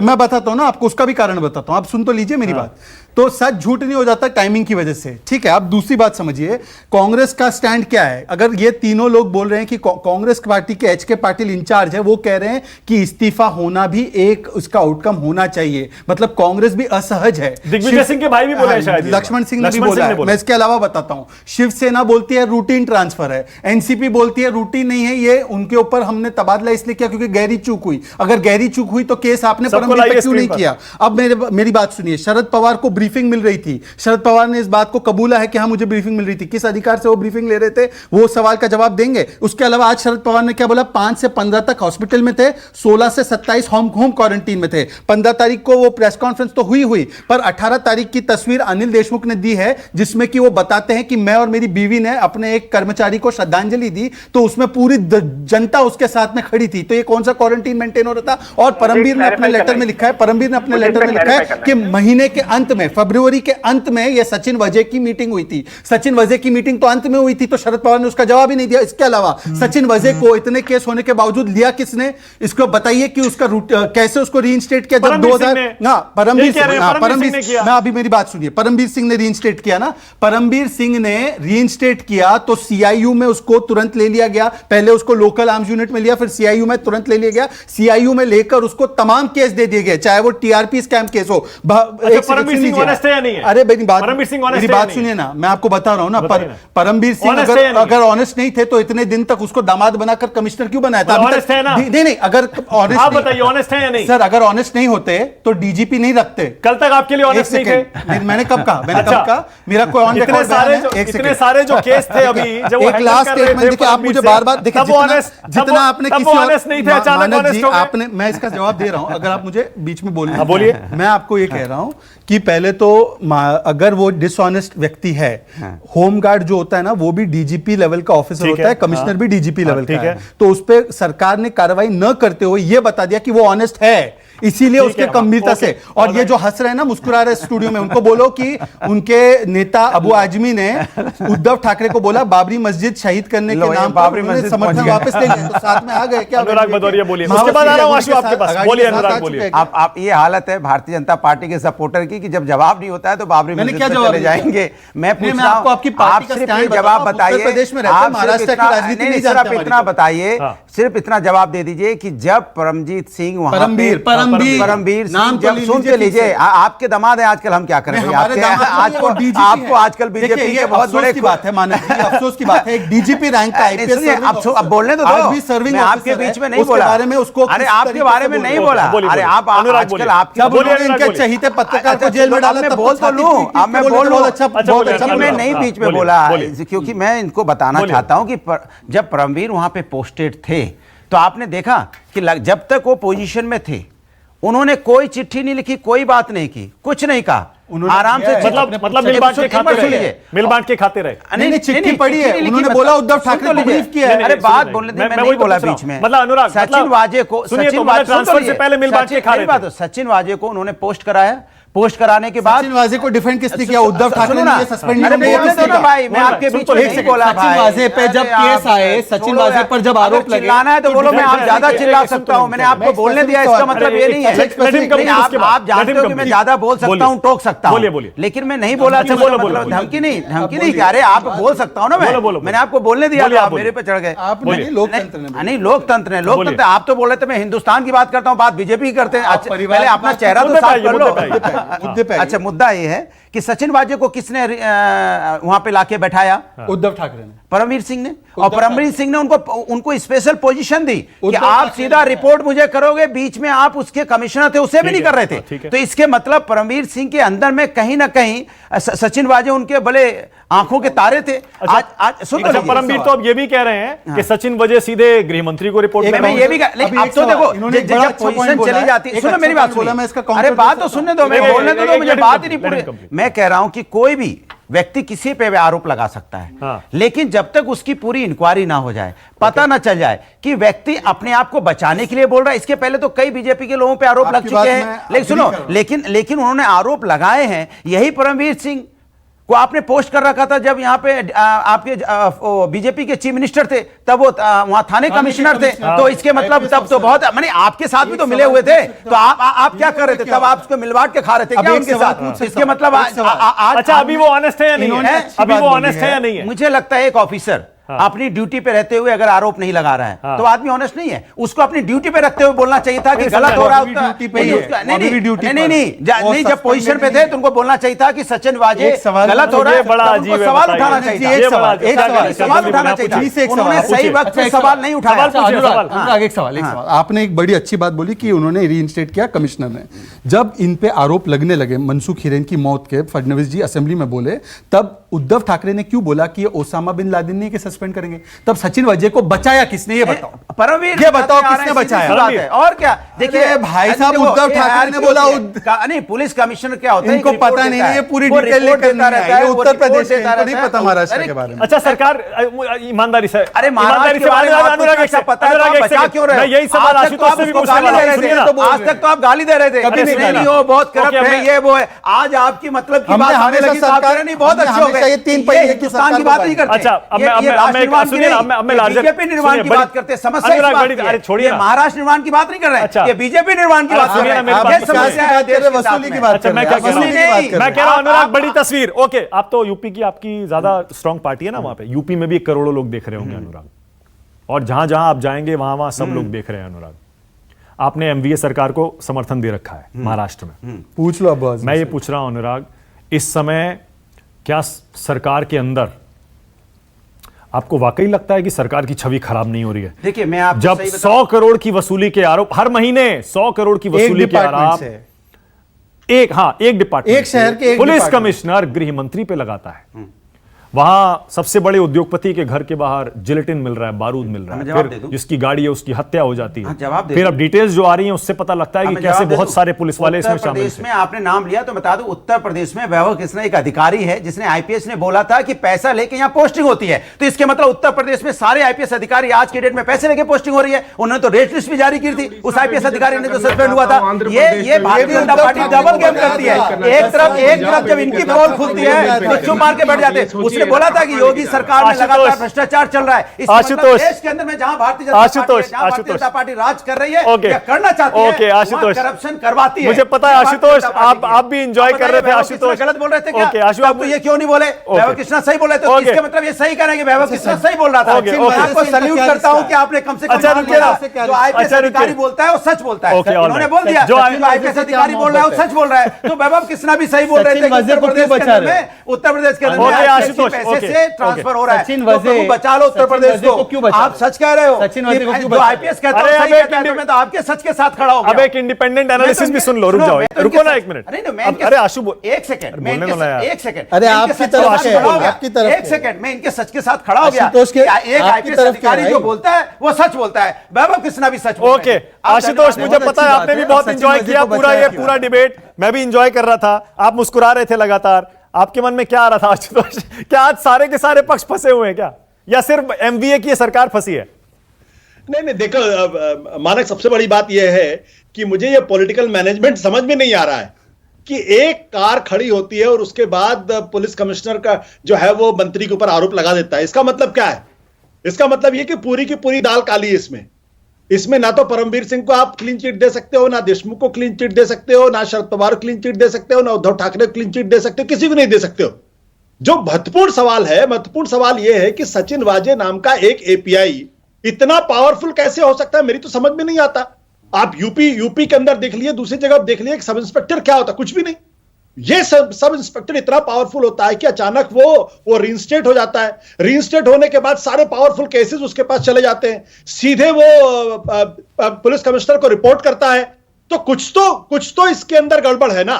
मैं बताता हूं ना आपको, उसका भी कारण बताता हूं, आप सुन तो लीजिए मेरी बात। तो सच झूठ नहीं हो जाता टाइमिंग की वजह से। ठीक है, अब दूसरी बात समझिए, कांग्रेस का स्टैंड क्या है। अगर ये तीनों लोग बोल रहे हैं कि कांग्रेस पार्टी के एच के पाटिल इंचार्ज है, वो कह रहे हैं कि इस्तीफा होना भी एक उसका आउटकम होना चाहिए, मतलब कांग्रेस भी असहज है। दिग्विजय सिंह के भाई भी बोले शायद, लक्ष्मण सिंह ने भी बोला है। मैं इसके अलावा बताता हूं, शिवसेना बोलती है रूटीन ट्रांसफर है, एनसीपी बोलती है रूटीन नहीं है, ये उनके ऊपर हमने तबादला इसलिए किया क्योंकि गहरी चूक हुई। अगर गहरी चूक हुई तो केस आपने परमवीर पे क्यों नहीं किया? अब मेरी बात सुनिए, शरद पवार को ब्रीफिंग मिल रही थी, शरद पवार ने इस बात को कबूला है कि हाँ मुझे ब्रीफिंग मिल रही थी। किस अधिकार से वो ब्रीफिंग ले रहे थे, वो सवाल का जवाब देंगे। उसके अलावा आज शरद पवार ने क्या बोला, 5 से 15 तक हॉस्पिटल में थे, 16 से 27 होम क्वारंटीन में थे। 15 तारीख को वो प्रेस कॉन्फ्रेंस तो हुई, पर 18 तारीख की तस्वीर अनिल देशमुख ने दी है, जिसमें कि वो बताते हैं कि मैं और मेरी बीवी ने अपने एक कर्मचारी को श्रद्धांजलि दी, तो उसमें पूरी जनता उसके साथ में खड़ी थी। तो ये कौन सा क्वारंटीन मेंटेन हो रहा था? और परमवीर ने अपने लेटर में लिखा है, परमवीर ने अपने लेटर में लिखा है कि महीने के अंत में, फरवरी के अंत में ये सचिन वजह की मीटिंग हुई थी। सचिन वजह की मीटिंग तो अंत में हुई थी, तो शरद पवार ने उसका जवाब ही नहीं दिया। इसके अलावा सचिन वजह को इतने केस होने के बावजूद लिया किसने? इसको बताइए कि उसका कैसे उसको रीइंस्टेट किया? जब 2000 परमवीर सिंह, मैं अभी मेरी बात सुनिए, परमवीर सिंह ने रीइंस्टेट किया ना, परमवीर सिंह ने रीइंस्टेट किया तो सीआईयू में उसको तुरंत ले लिया गया। पहले उसको लोकल आर्म्स यूनिट में लिया, फिर सीआईयू में तुरंत ले लिया गया। सीआईयू में लेकर उसको तमाम केस दे दिए गए, चाहे वो टीआरपी स्कैम केस हो। परमवीर सिंह ऑनेस्ट है या नहीं है? अरे मेरी बात सुनिए ना, मैं आपको बता रहा हूं ना, परमवीर सिंह अगर ऑनेस्ट नहीं थे तो इतने दिन तक उसको दामाद बनाकर कमिश्नर क्यों बनाया था? नहीं, अगर ऑनेस्ट, आप बताइए ऑनेस्ट है या नहीं? सर अगर ऑनेस्ट नहीं होते तो डीजीपी नहीं रखते। कल तक आपके लिए ऑनेस्ट नहीं थे? मैंने कब कहा? मैंने कब कहा? मेरा कोई ऑन रिकॉर्ड इतने सारे जो केस थे अभी, जब वो एक लास्ट स्टेटमेंट देखिए, आप मुझे बार-बार देखिए, जितना आपने किसी ऑनेस्ट नहीं थे, अचानक ऑनेस्ट हो गए। आपने, मैं इसका जवाब दे रहा हूं, अगर आप मुझे बीच में बोलिए। मैं आपको ये कह रहा हूं कि पहले तो अगर वो डिसऑनेस्ट व्यक्ति है, होमगार्ड जो होता है ना, वो भी डीजीपी लेवल का ऑफिसर होता है, कमिश्नर भी डीजीपी लेवल का है, तो उस पर सरकार ने कार्रवाई न करते हुए ये बता दिया कि वो ऑनेस्ट है, इसीलिए उसके गंभीरता से। और ये जो हंस रहे हैं ना, मुस्कुरा रहे स्टूडियो में, उनको बोलो कि उनके नेता अबू आजमी ने उद्धव ठाकरे को बोला बाबरी मस्जिद शहीद करने के नाम पर उन्होंने समर्थन वापस ले लिया, तो साथ में आ गए क्या? अनुराग भदौरिया बोलिए, उसके बाद आ रहा हूं आशु आपके पास। बोलिए अनुराग, बोलिए। आप ये हालत है भारतीय जनता पार्टी के सपोर्टर की कि जब जवाब नहीं होता है तो बाबरी मस्जिद पे चले जाएंगे। मैं पूछ रहा हूं, आप सिर्फ ये जवाब बताइए, आप इतना बताइए, सिर्फ इतना जवाब दे दीजिए कि जब परमजीत सिंह वहां परमवीर नाम जब सुनते लीजिए, आपके दामाद है आजकल, हम क्या करेंगे? आपको आजकल बीजेपी के बहुत बड़े बात है, अफसोस की बात है, एक डीजीपी रैंक का आईपीएस, अब बोलने तो दो, मैं आपके बीच में नहीं बोला, अरे आपके बारे में नहीं बोला, अरे आप आजकल आपके चहीते पत्रकार को जेल में डाला, बोल तो लूं, अब मैं बोल लूं, बहुत अच्छा, मैं नहीं बीच में बोला, क्योंकि मैं इनको बताना चाहता हूं कि जब परमवीर वहां पे पोस्टेड थे तो आपने देखा कि जब तक वो पोजीशन में थे उन्होंने कोई चिट्ठी नहीं लिखी, कोई बात नहीं की, कुछ नहीं कहा, आराम से मतलब मिल बांट के खाते रहे। नहीं, चिट्ठी पड़ी है, उन्होंने बोला उद्धव ठाकरे को ब्रीफ किया है। अरे बात बोलने दे, मैं नहीं बोला बीच में। मतलब अनुराग, सचिन वाजे को, ट्रांसफर से पहले मिल बांट के खा रहे थे। सचिन वाजे को उन्होंने पोस्ट कराया, पोस्ट कराने के बाद सचिन वाजे को डिफेंड किसने किया? उद्धव ठाकरे ने सस्पेंड नहीं किया भाई, मैं आपके बीच में नहीं बोला भाई। सचिन वाजे पे जब केस आए, सचिन वाजे पर जब आरोप लगे, चिल्लाना है तो बोलो, मैं आप ज्यादा चिल्ला सकता हूं, मैंने आपको बोलने दिया, इसका मतलब ये नहीं है आप जानते हो कि मैं ज्यादा बोल सकता हूं, टोक सकता हूं, लेकिन मैं नहीं बोला, धमकी नहीं, अरे आप बोल सकता हूं ना, मैंने आपको बोलने दिया, आप मेरे पे चढ़ गए। नहीं, लोकतंत्र आप तो बोल रहे थे, मैं हिंदुस्तान की बात करता हूं, बात बीजेपी करते हैं। पहले अपना चेहरा तो साफ कर लो। अच्छा, मुद्दा ये है कि सचिन वाजे को किसने वहां पे लाके बैठाया? उद्धव ठाकरे ने, परमवीर सिंह ने, और परमवीर सिंह ने उनको स्पेशल पोजीशन दी कि आप सीधा रिपोर्ट मुझे करोगे, बीच में आप उसके कमिश्नर थे उसे भी नहीं कर रहे थे। तो इसके मतलब परमवीर सिंह के अंदर में कहीं ना कहीं सचिन वाजे उनके बड़े आंखों के तारे थे। आज सुन, परमवीर तो अब ये भी कह रहे हैं कि सचिन वजह सीधे गृह मंत्री को रिपोर्ट मैं ये भी, लेकिन अब तो देखो जब पोजीशन चली जाती, सुनो मेरी बात, अरे बात तो सुनने दो, मैं बोलने तो दो, मुझे बात ही नहीं पूरी। मैं कह रहा हूं कि कोई भी व्यक्ति किसी पे भी आरोप लगा सकता है, लेकिन जब तक उसकी पूरी इंक्वायरी ना हो जाए, पता ना चल जाए कि व्यक्ति अपने आप को बचाने के लिए बोल रहा है। इसके पहले तो कई बीजेपी के लोगों पे आरोप लग चुके हैं, लेकिन सुनो, लेकिन उन्होंने आरोप लगाए हैं, यही परमवीर सिंह को आपने पोस्ट कर रखा था जब यहाँ पे आपके बीजेपी के चीफ मिनिस्टर थे, तब वो वहां थाने कमिश्नर थे। तो इसके मतलब तब तो बहुत, माने आपके साथ भी तो मिले हुए थे, तो आप क्या कर रहे थे तब? आप उसको मिलवाट के खा रहे थे क्या उनके साथ? इसके मतलब अच्छा, अभी वो ऑनेस्ट है या नहीं है? अभी वो ऑनेस्ट है या नहीं है? मुझे लगता है एक ऑफिसर अपनी ड्यूटी पे रहते हुए अगर आरोप नहीं लगा रहा है तो आदमी ऑनेस्ट नहीं है। उसको अपनी ड्यूटी पे रखते हुए बोलना चाहिए था कि गलत हो रहा है नहीं, जब पोजीशन पे थे तो उनको बोलना चाहिए था कि सचिन वाजे गलत हो रहा है, उनको सवाल उठाना चाहिए था, सवाल उठाना चाहिए था। उन्होंने सही वक्त पे सवाल नहीं उठाया। एक सवाल आपने एक बड़ी अच्छी बात बोली कि उन्होंने रीइंस्टेट किया कमिश्नर ने। जब इन पे आरोप लगने लगे मनसुख हिरेन की मौत के, फडणवीस जी असेंबली में बोले, तब उद्धव ठाकरे ने क्यों बोला कि ये ओसामा बिन लादेन नहीं के सस्पेंड करेंगे? तब सचिन वाजे को बचाया किसने, ये बताओ? परमवीर, ये बताओ किसने बचाया? और क्या? देखिए भाई साहब, उद्धव ठाकरे ने बोला नहीं, पुलिस कमिश्नर क्या होता है इनको पता नहीं है, ये पूरी डिटेल लेकर रहता है। उत्तर प्रदेश में नहीं पता महाराष्ट्र के बारे में। अच्छा, सरकार ईमानदारी से, अरे महाराष्ट्र के बारे में अनुराग एक पता है, बचा क्यों रहे? यही सवाल आशुतोष से भी पूछने वाला हूं। आज तक तो आप गाली दे रहे थे, कभी नहीं हो बहुत करप्ट है, ये वो है। आज आपकी मतलब की बात हमें लगी, सरकार नहीं बहुत अच्छे हो गए, तीन पहिए हिंदुस्तान की बात नहीं करते। अच्छा, बीजेपी निर्माण की बात करते, समस्या छोड़िए, महाराष्ट्र निर्माण की बात नहीं कर रहे हैं, ये बीजेपी निर्माण की बात कर रहे हैं। वसूली की बात, मैं कह रहा हूं अनुराग, बड़ी तस्वीर। ओके, आप तो यूपी की, आपकी ज्यादा स्ट्रांग पार्टी है ना वहां पे, यूपी में भी करोड़ों लोग देख रहे होंगे अनुराग, और जहां जहां आप जाएंगे वहां वहां सब लोग देख रहे हैं अनुराग। आपने एमवीए सरकार को समर्थन दे रखा है महाराष्ट्र में, पूछ लो अब। मैं ये पूछ रहा हूं अनुराग, इस समय क्या सरकार के अंदर आपको वाकई लगता है कि सरकार की छवि खराब नहीं हो रही है? देखिए, मैं आपको जब 100 करोड़ की वसूली के आरोप, हर महीने 100 करोड़ की वसूली के आरोप एक डिपार्टमेंट, एक शहर के पुलिस कमिश्नर गृह मंत्री पे लगाता है, वहां सबसे बड़े उद्योगपति के घर के बाहर जिलेटिन मिल रहा है, बारूद मिल रहा है, फिर जिसकी गाड़ी है उसकी हत्या हो जाती है। फिर अब डिटेल्स जो आ रही हैं उससे पता लगता है कि कैसे बहुत सारे पुलिस वाले इसमें शामिल हैं। उत्तर प्रदेश में आपने नाम लिया तो बता दूं, उत्तर प्रदेश में वैभव कृष्णा एक अधिकारी है जिसने आईपीएस ने बोला था कि पैसा लेके यहाँ पोस्टिंग होती है, तो इसके मतलब उत्तर प्रदेश में सारे आईपीएस अधिकारी आज के डेट में पैसे लेके पोस्टिंग हो रही है। उन्होंने तो रेट लिस्ट भी जारी की थी, उस आईपीएस अधिकारी ने जो सस्पेंड हुआ था। ये Bharatiya Janata party double game करती है। एक तरफ जब इनकी पोल खुलती है तो चुप मार के बैठ जाते हैं। उसने बोला था कि योगी सरकार में लगातार भ्रष्टाचार चल रहा है। आशुतोष, देश के अंदर में जहां भारतीय जनता पार्टी राज कर रही है या करना चाहती है, आशुतोष करप्शन करवाती है। मुझे पता है आशुतोष, आप भी एंजॉय कर रहे थे। आशुतोष गलत बोल रहे थे क्या? आप ये क्यों नहीं बोले? वैभव कृष्णा सही बोल रहे थे, इसके मतलब ये सही कह रहे हैं कि वैभव कृष्णा सही बोल रहा था। मैं आपको सैल्यूट करता हूं कि आपने कम से कम जो आईपीएस अधिकारी बोलता है वो सच बोलता है। उन्होंने बोल दिया जो आईपीएस अधिकारी बोल रहा है वो सच बोल रहा है, तो वैभव कृष्णा भी सही बोल रहे थे। उत्तर प्रदेश के अंदर पैसे से ट्रांसफर हो रहा है, बचा लो उत्तर प्रदेश को। आप सच कह रहे हो, जो आईपीएस कहता है सही कहता है, मैं तो आपके सच के साथ खड़ा हूं। अब एक इंडिपेंडेंट एनालिसिस भी सुन लो, रुक जाओ, रुको ना एक मिनट। अरे आशु, एक सेकंड, एक सेकंड, अरे आपकी तरफ एक सेकंड, मैं इनके सच के साथ खड़ा हो गया। एक आईपीएस अधिकारी जो बोलता है वो सच बोलता है, वैभव कृष्णा भी सच बोलता है। ओके आशुतोष, मुझे पता है आपने भी बहुत एंजॉय किया पूरा डिबेट, मैं भी एंजॉय कर रहा था, आप मुस्कुरा रहे थे लगातार। आपके मन में क्या आ रहा था आशुतोष? क्या आज सारे के सारे पक्ष फंसे हुए हैं क्या, या सिर्फ एमवीए की सरकार फंसी है? नहीं, देखो मानक, सबसे बड़ी बात यह है कि मुझे यह पॉलिटिकल मैनेजमेंट समझ में नहीं आ रहा है कि एक कार खड़ी होती है और उसके बाद पुलिस कमिश्नर का जो है वो मंत्री के ऊपर आरोप लगा देता है। इसका मतलब क्या है? इसका मतलब यह कि पूरी की पूरी दाल काली है इसमें ना तो परमवीर सिंह को आप क्लीन चिट दे सकते हो, ना देशमुख को क्लीन चिट दे सकते हो, ना शरद पवार को क्लीन चिट दे सकते हो, ना उद्धव ठाकरे को क्लीन चिट दे सकते हो, किसी को नहीं दे सकते हो। जो महत्वपूर्ण सवाल यह है कि सचिन वाजे नाम का एक एपीआई इतना पावरफुल कैसे हो सकता है, मेरी तो समझ में नहीं आता। आप यूपी के अंदर देख लिए, दूसरी जगह देख लिए, सब इंस्पेक्टर क्या होता है, कुछ भी नहीं। ये सब इंस्पेक्टर इतना पावरफुल होता है कि अचानक वो रीइंस्टेट हो जाता है। रीइंस्टेट होने के बाद सारे पावरफुल केसेस उसके पास चले जाते हैं, सीधे वो पुलिस कमिश्नर को रिपोर्ट करता है। तो कुछ तो इसके अंदर गड़बड़ है ना,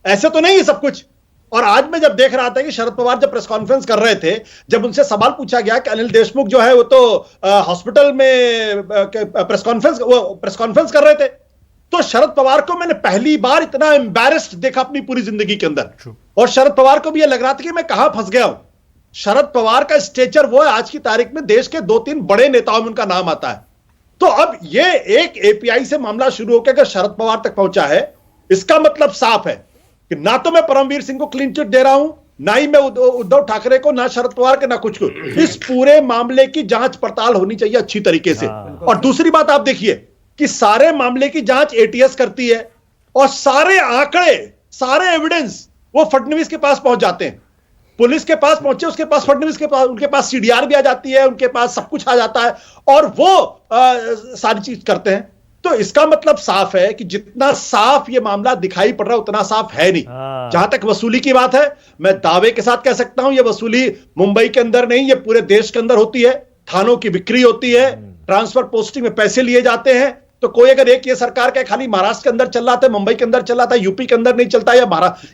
ऐसे तो नहीं है सब कुछ। और आज मैं जब देख रहा था कि शरद पवार जब प्रेस कॉन्फ्रेंस कर रहे थे, जब उनसे सवाल पूछा गया कि अनिल देशमुख जो है वो तो हॉस्पिटल में प्रेस कॉन्फ्रेंस कर रहे थे, तो शरद पवार को मैंने पहली बार इतना एम्बैरेस्ड देखा अपनी पूरी जिंदगी के अंदर। और शरद पवार को भी यह लग रहा था कि मैं कहां फंस गया हूं। शरद पवार का स्टेचर वो है, आज की तारीख में देश के 2-3 बड़े नेताओं में उनका नाम आता है। तो अब ये एक एपीआई से मामला शुरू होकर अगर शरद पवार तक पहुंचा है, इसका मतलब साफ है कि ना तो मैं परमवीर सिंह को क्लीन चिट दे रहा हूं, ना ही मैं उद्धव ठाकरे को, ना शरद पवार के, ना कुछ को। इस पूरे मामले की जांच पड़ताल होनी चाहिए अच्छी तरीके से। और दूसरी बात आप देखिए कि सारे मामले की जांच एटीएस करती है और सारे आंकड़े, सारे एविडेंस वो फडणवीस के पास पहुंच जाते हैं। पुलिस के पास पहुंचे, उसके पास फडणवीस के पास, उनके पास सीडीआर भी आ जाती है, उनके पास सब कुछ आ जाता है और वो सारी चीज करते हैं। तो इसका मतलब साफ है कि जितना साफ ये मामला दिखाई पड़ रहा है उतना साफ है नहीं। जहां तक वसूली की बात है, मैं दावे के साथ कह सकता हूं ये वसूली मुंबई के अंदर नहीं, ये पूरे देश के अंदर होती है। थानों की बिक्री होती है, ट्रांसफर पोस्टिंग में पैसे लिए जाते हैं। तो कोई अगर एक ये सरकार का खाली महाराष्ट्र के अंदर चल रहा था, मुंबई के अंदर चल रहा था, यूपी के अंदर नहीं चलता,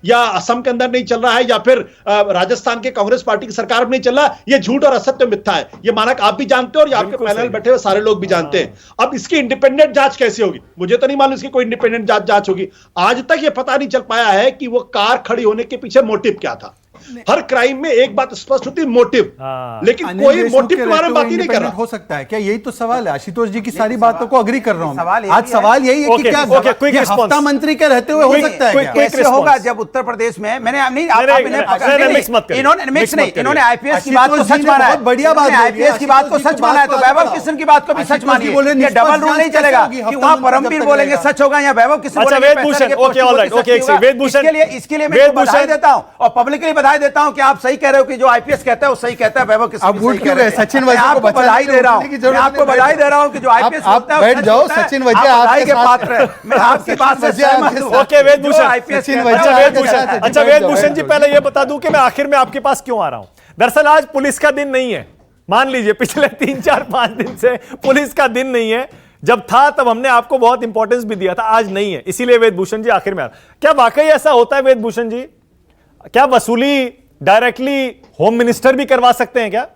या असम के अंदर नहीं चल रहा है, या फिर राजस्थान के कांग्रेस पार्टी की सरकार में नहीं चल रहा, ये झूठ और असत्य मिथ्या है। ये मानक आप भी जानते हो और आपके पैनल बैठे हुए सारे लोग भी जानते हैं। अब इसकी इंडिपेंडेंट जांच कैसे होगी? मुझे तो नहीं मालूम इसकी कोई इंडिपेंडेंट जांच होगी। आज तक ये पता नहीं चल पाया है कि वो कार खड़ी होने के पीछे मोटिव क्या था। हर क्राइम में एक बात स्पष्ट होती है, मोटिव, लेकिन कोई मोटिव के बारे में बात ही नहीं कर रहा। हो सकता है क्या? यही तो सवाल है। आशुतोष जी की सारी बातों को अग्री कर रहा हूं। आज सवाल यही है कि क्या हफ्ता मंत्री के रहते हुए हो सकता है? कैसे होगा जब उत्तर प्रदेश में मैंने इन्होंने आईपीएस की बात को सच माना है। बढ़िया बात, आईपीएस की बात को सच माना है तो वैभव किशन की बात को भी सच मानिए। ये डबल रूल नहीं चलेगा कि वहां परमवीर बोलेंगे सच होगा या वैभव किशन बोलेंगे। इसके लिए मैं बधाई देता हूं और पब्लिकली बधाई देता हूं कि आप सही कह रहे हो कि जो आईपीएस कहता है वो सही कहता है। वैभव किशन अब वोट क्यों रहे? सचिन वजिया को बधाई दे रहा हूं, आपको बधाई दे रहा हूं कि जो आईपीएस होता है बैठ जाओ। सचिन वजिया आपके के पात्र है। मैं आपकी बात से सहमत हूं। ओके वेदभूषण, अच्छा वेदभूषण जी, पहले ये बता दूं कि मैं आखिर में आपके पास क्यों आ रहा हूं। दरअसल आज पुलिस का दिन नहीं है। मान लीजिए पिछले 3-4-5 दिन से पुलिस का दिन नहीं है। जब था तब हमने आपको बहुत इंपॉर्टेंस भी दिया था, आज नहीं है। इसीलिए वेदभूषण जी आखिर में आ रहा। क्या वाकई ऐसा होता है वेदभूषण जी? क्या वसूली डायरेक्टली होम मिनिस्टर भी करवा सकते हैं क्या?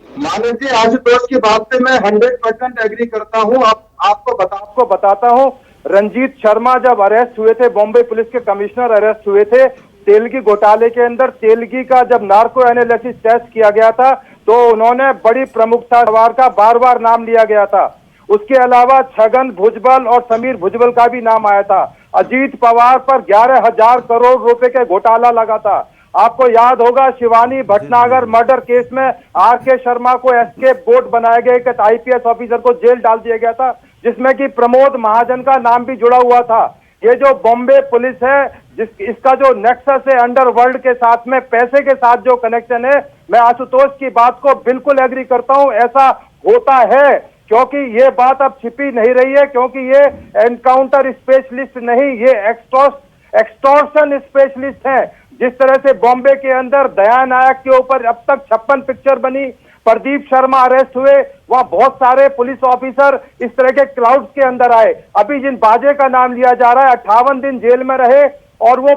मानव जी, आशुतोष की बात से मैं 100% एग्री करता हूं। आपको बताता हूं, रंजीत शर्मा जब अरेस्ट हुए थे, बॉम्बे पुलिस के कमिश्नर अरेस्ट हुए थे तेलगी घोटाले के अंदर, तेलगी का जब नार्को एनालिसिस टेस्ट किया गया था तो उन्होंने बड़ी प्रमुखता का बार बार नाम लिया गया था। उसके अलावा छगन भुजबल और समीर भुजबल का भी नाम आया था। अजीत पवार पर 11,000 करोड़ रुपए का घोटाला लगा था। आपको याद होगा शिवानी भटनागर मर्डर केस में आरके शर्मा को एस्केप बोट बनाया गया, एक आईपीएस ऑफिसर को जेल डाल दिया गया था, जिसमें कि प्रमोद महाजन का नाम भी जुड़ा हुआ था। ये जो बॉम्बे पुलिस है, इसका जो नेक्सस है अंडरवर्ल्ड के साथ में, पैसे के साथ जो कनेक्शन है, मैं आशुतोष की बात को बिल्कुल एग्री करता हूं। ऐसा होता है क्योंकि ये बात अब छिपी नहीं रही है, क्योंकि ये एनकाउंटर स्पेशलिस्ट नहीं, ये एक्सटॉर्शन स्पेशलिस्ट हैं। जिस तरह से बॉम्बे के अंदर दया नायक के ऊपर अब तक 56 पिक्चर बनी, प्रदीप शर्मा अरेस्ट हुए, वहां बहुत सारे पुलिस ऑफिसर इस तरह के क्लाउड्स के अंदर आए। अभी जिन बाजे का नाम लिया जा रहा है 58 दिन जेल में रहे और वो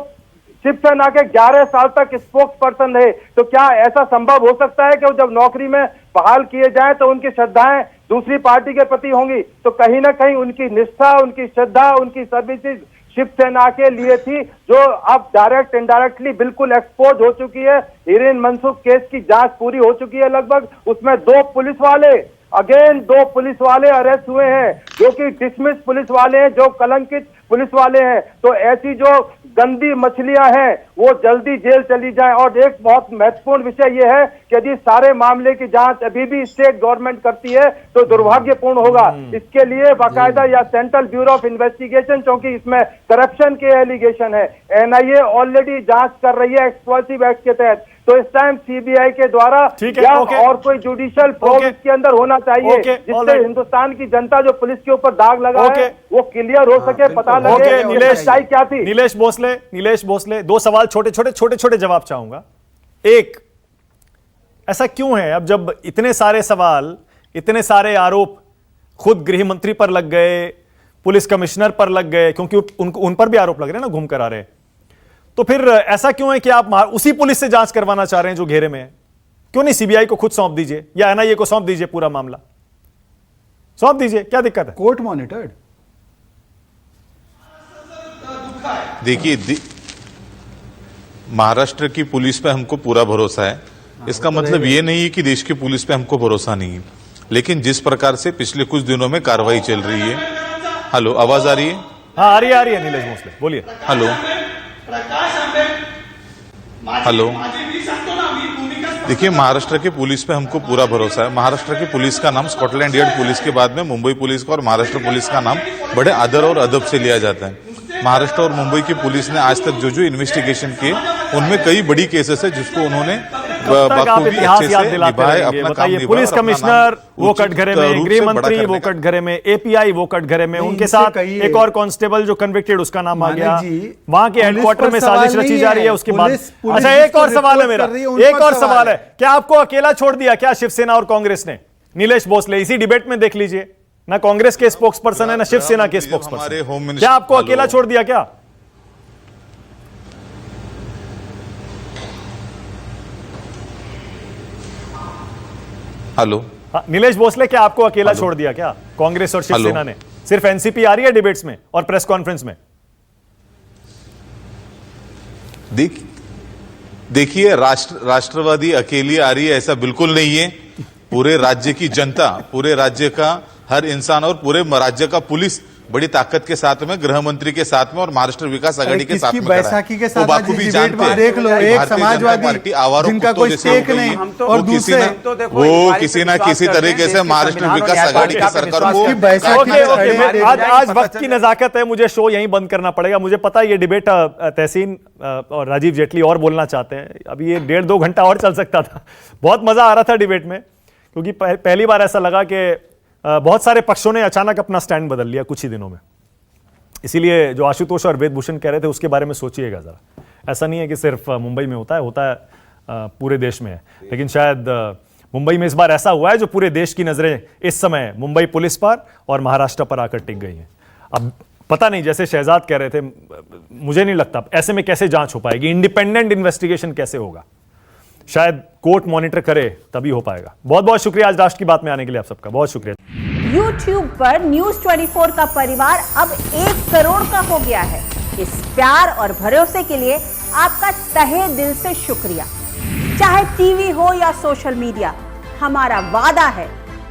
शिवसेना के 11 साल तक स्पोक्स पर्सन रहे। तो क्या ऐसा संभव हो सकता है कि जब नौकरी में बहाल किए जाएं तो उनकी श्रद्धाएं दूसरी पार्टी के प्रति होंगी? तो कहीं ना कहीं उनकी निष्ठा, उनकी श्रद्धा, उनकी सर्विसेज शिवसेना के लिए थी, जो अब डायरेक्ट इनडायरेक्टली बिल्कुल एक्सपोज हो चुकी है। हिरेन मनसुख केस की जांच पूरी हो चुकी है लगभग, उसमें 2 पुलिस वाले अरेस्ट हुए हैं, जो कि डिसमिस पुलिस वाले हैं, जो कलंकित पुलिस वाले हैं। तो ऐसी जो गंदी मछलियां हैं वो जल्दी जेल चली जाएं। और एक बहुत महत्वपूर्ण विषय यह है कि यदि सारे मामले की जांच अभी भी स्टेट गवर्नमेंट करती है तो दुर्भाग्यपूर्ण होगा। इसके लिए बाकायदा या सेंट्रल ब्यूरो ऑफ इन्वेस्टिगेशन, क्योंकि इसमें करप्शन के एलिगेशन है, एनआईए ऑलरेडी जांच कर रही है एक्सप्लोसिव एक्ट के तहत। तो इस टाइम सीबीआई के द्वारा या और कोई जुडिशियल प्रोब इसके अंदर होना चाहिए, जिससे हिंदुस्तान की जनता जो पुलिस के ऊपर दाग लगा है वो क्लियर हो सके, पता लगे सच्चाई क्या थी। नीलेश भोसले 2 सवाल छोटे जवाब चाहूंगा। एक, ऐसा क्यों है अब जब इतने सारे सवाल, इतने सारे आरोप खुद गृह मंत्री पर लग गए, पुलिस कमिश्नर पर लग गए, क्योंकि उन पर भी आरोप लग रहे हैं ना घूम कर आ रहे, तो फिर ऐसा क्यों है कि आप उसी पुलिस से जांच करवाना चाह रहे हैं जो घेरे में है? क्यों नहीं सीबीआई को खुद सौंप दीजिए या एनआईए को सौंप दीजिए, पूरा मामला सौंप दीजिए, क्या दिक्कत है? Court monitored. देखिए, महाराष्ट्र की पुलिस पे हमको पूरा भरोसा है। इसका मतलब ये नहीं है कि देश की पुलिस पे हमको भरोसा नहीं है, लेकिन जिस प्रकार से पिछले कुछ दिनों में कार्रवाई चल रही है। हेलो, आवाज आ रही है? हाँ, आ रही है नीलेश भोसले, बोलिए। हेलो, हेलो, देखिए महाराष्ट्र के पुलिस पे हमको पूरा भरोसा है। महाराष्ट्र की पुलिस का नाम स्कॉटलैंड यार्ड पुलिस के बाद में मुंबई पुलिस का और महाराष्ट्र पुलिस का नाम बड़े आदर और अदब से लिया जाता है। महाराष्ट्र और मुंबई की पुलिस ने आज तक जो इन्वेस्टिगेशन किए उनमें कई बड़ी केसेस है जिसको उन्होंने बखूबी अच्छे से निभाया अपना काम। पुलिस कमिश्नर वो कटघरे में, गृह मंत्री वो कटघरे में, एपीआई वो कटघरे में, उनके साथ एक और कांस्टेबल जो कन्विक्टेड उसका नाम आ गया। वहां के हेडक्वार्टर में साजिश रची जा रही है। उसके बाद अच्छा एक और सवाल है मेरा, एक और सवाल है, क्या आपको अकेला छोड़ दिया क्या शिवसेना और कांग्रेस ने? नीलेश भोसले इसी डिबेट में देख लीजिए, ना कांग्रेस के स्पोक्स पर्सन है ना शिवसेना के स्पोक्स पर्सन, क्या आपको अकेला छोड़ दिया क्या? हेलो, नीलेश भोसले क्या आपको अकेला छोड़ दिया क्या कांग्रेस और शिवसेना ने? सिर्फ एनसीपी आ रही है डिबेट्स में और प्रेस कॉन्फ्रेंस में। देखिए राष्ट्रवादी अकेली आ रही है ऐसा बिल्कुल नहीं है। पूरे राज्य की जनता, पूरे राज्य का हर इंसान और पूरे राज्य का पुलिस बड़ी ताकत के साथ में, गृह मंत्री के साथ में और महाराष्ट्र विकास आघाड़ी के साथ में बैसाखी के साथ बाखूबी जानते हैं। देख लो, एक समाजवादी जिनका कोई स्टेक नहीं और दूसरे वो किसी ना किसी तरीके से महाराष्ट्र विकास आघाड़ी की सरकार को। आज वक्त की नजाकत है, मुझे शो यहीं बंद करना पड़ेगा। मुझे पता है ये डिबेट तहसीन और राजीव जेटली और बोलना चाहते हैं, अभी ये 1.5-2 घंटा और चल सकता था। बहुत मजा आ रहा था डिबेट में, क्योंकि पहली बार ऐसा लगा कि बहुत सारे पक्षों ने अचानक अपना स्टैंड बदल लिया कुछ ही दिनों में। इसीलिए जो आशुतोष और वेदभूषण कह रहे थे उसके बारे में सोचिएगा जरा। ऐसा नहीं है कि सिर्फ मुंबई में होता है पूरे देश में है, लेकिन शायद मुंबई में इस बार ऐसा हुआ है जो पूरे देश की नजरें इस समय मुंबई पुलिस पर और महाराष्ट्र पर आकर टिक गई हैं। अब पता नहीं, जैसे शहजाद कह रहे थे, मुझे नहीं लगता ऐसे में कैसे जांच हो पाएगी, इंडिपेंडेंट इन्वेस्टिगेशन कैसे होगा। शायद कोर्ट मॉनिटर करे तभी हो पाएगा। बहुत बहुत शुक्रिया आज राष्ट्र की बात में आने के लिए आप सबका, बहुत शुक्रिया। YouTube पर News 24 का परिवार अब 1 करोड़ का हो गया है। इस प्यार और भरोसे के लिए आपका तहे दिल से शुक्रिया। चाहे टीवी हो या सोशल मीडिया, हमारा वादा है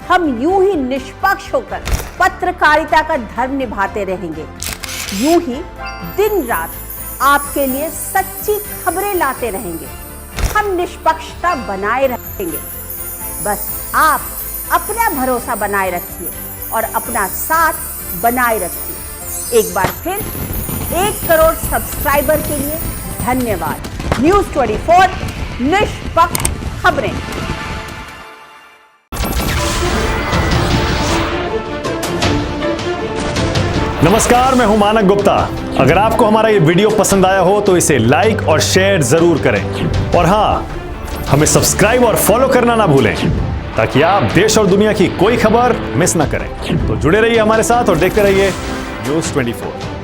हम यूं ही निष्पक्ष होकर पत्रकारिता का धर्म निभाते रहेंगे। यूं ही दिन रात आपके लिए सच्ची खबरें लाते रहेंगे। हम निष्पक्षता बनाए रखेंगे। बस आप अपना भरोसा बनाए रखिए और अपना साथ बनाए रखिए। एक बार फिर 1 करोड़ सब्सक्राइबर के लिए धन्यवाद। न्यूज़ 24 निष्पक्ष खबरें। नमस्कार, मैं हूं मानक गुप्ता। अगर आपको हमारा ये वीडियो पसंद आया हो तो इसे लाइक और शेयर जरूर करें, और हां, हमें सब्सक्राइब और फॉलो करना ना भूलें ताकि आप देश और दुनिया की कोई खबर मिस ना करें। तो जुड़े रहिए हमारे साथ और देखते रहिए News 24।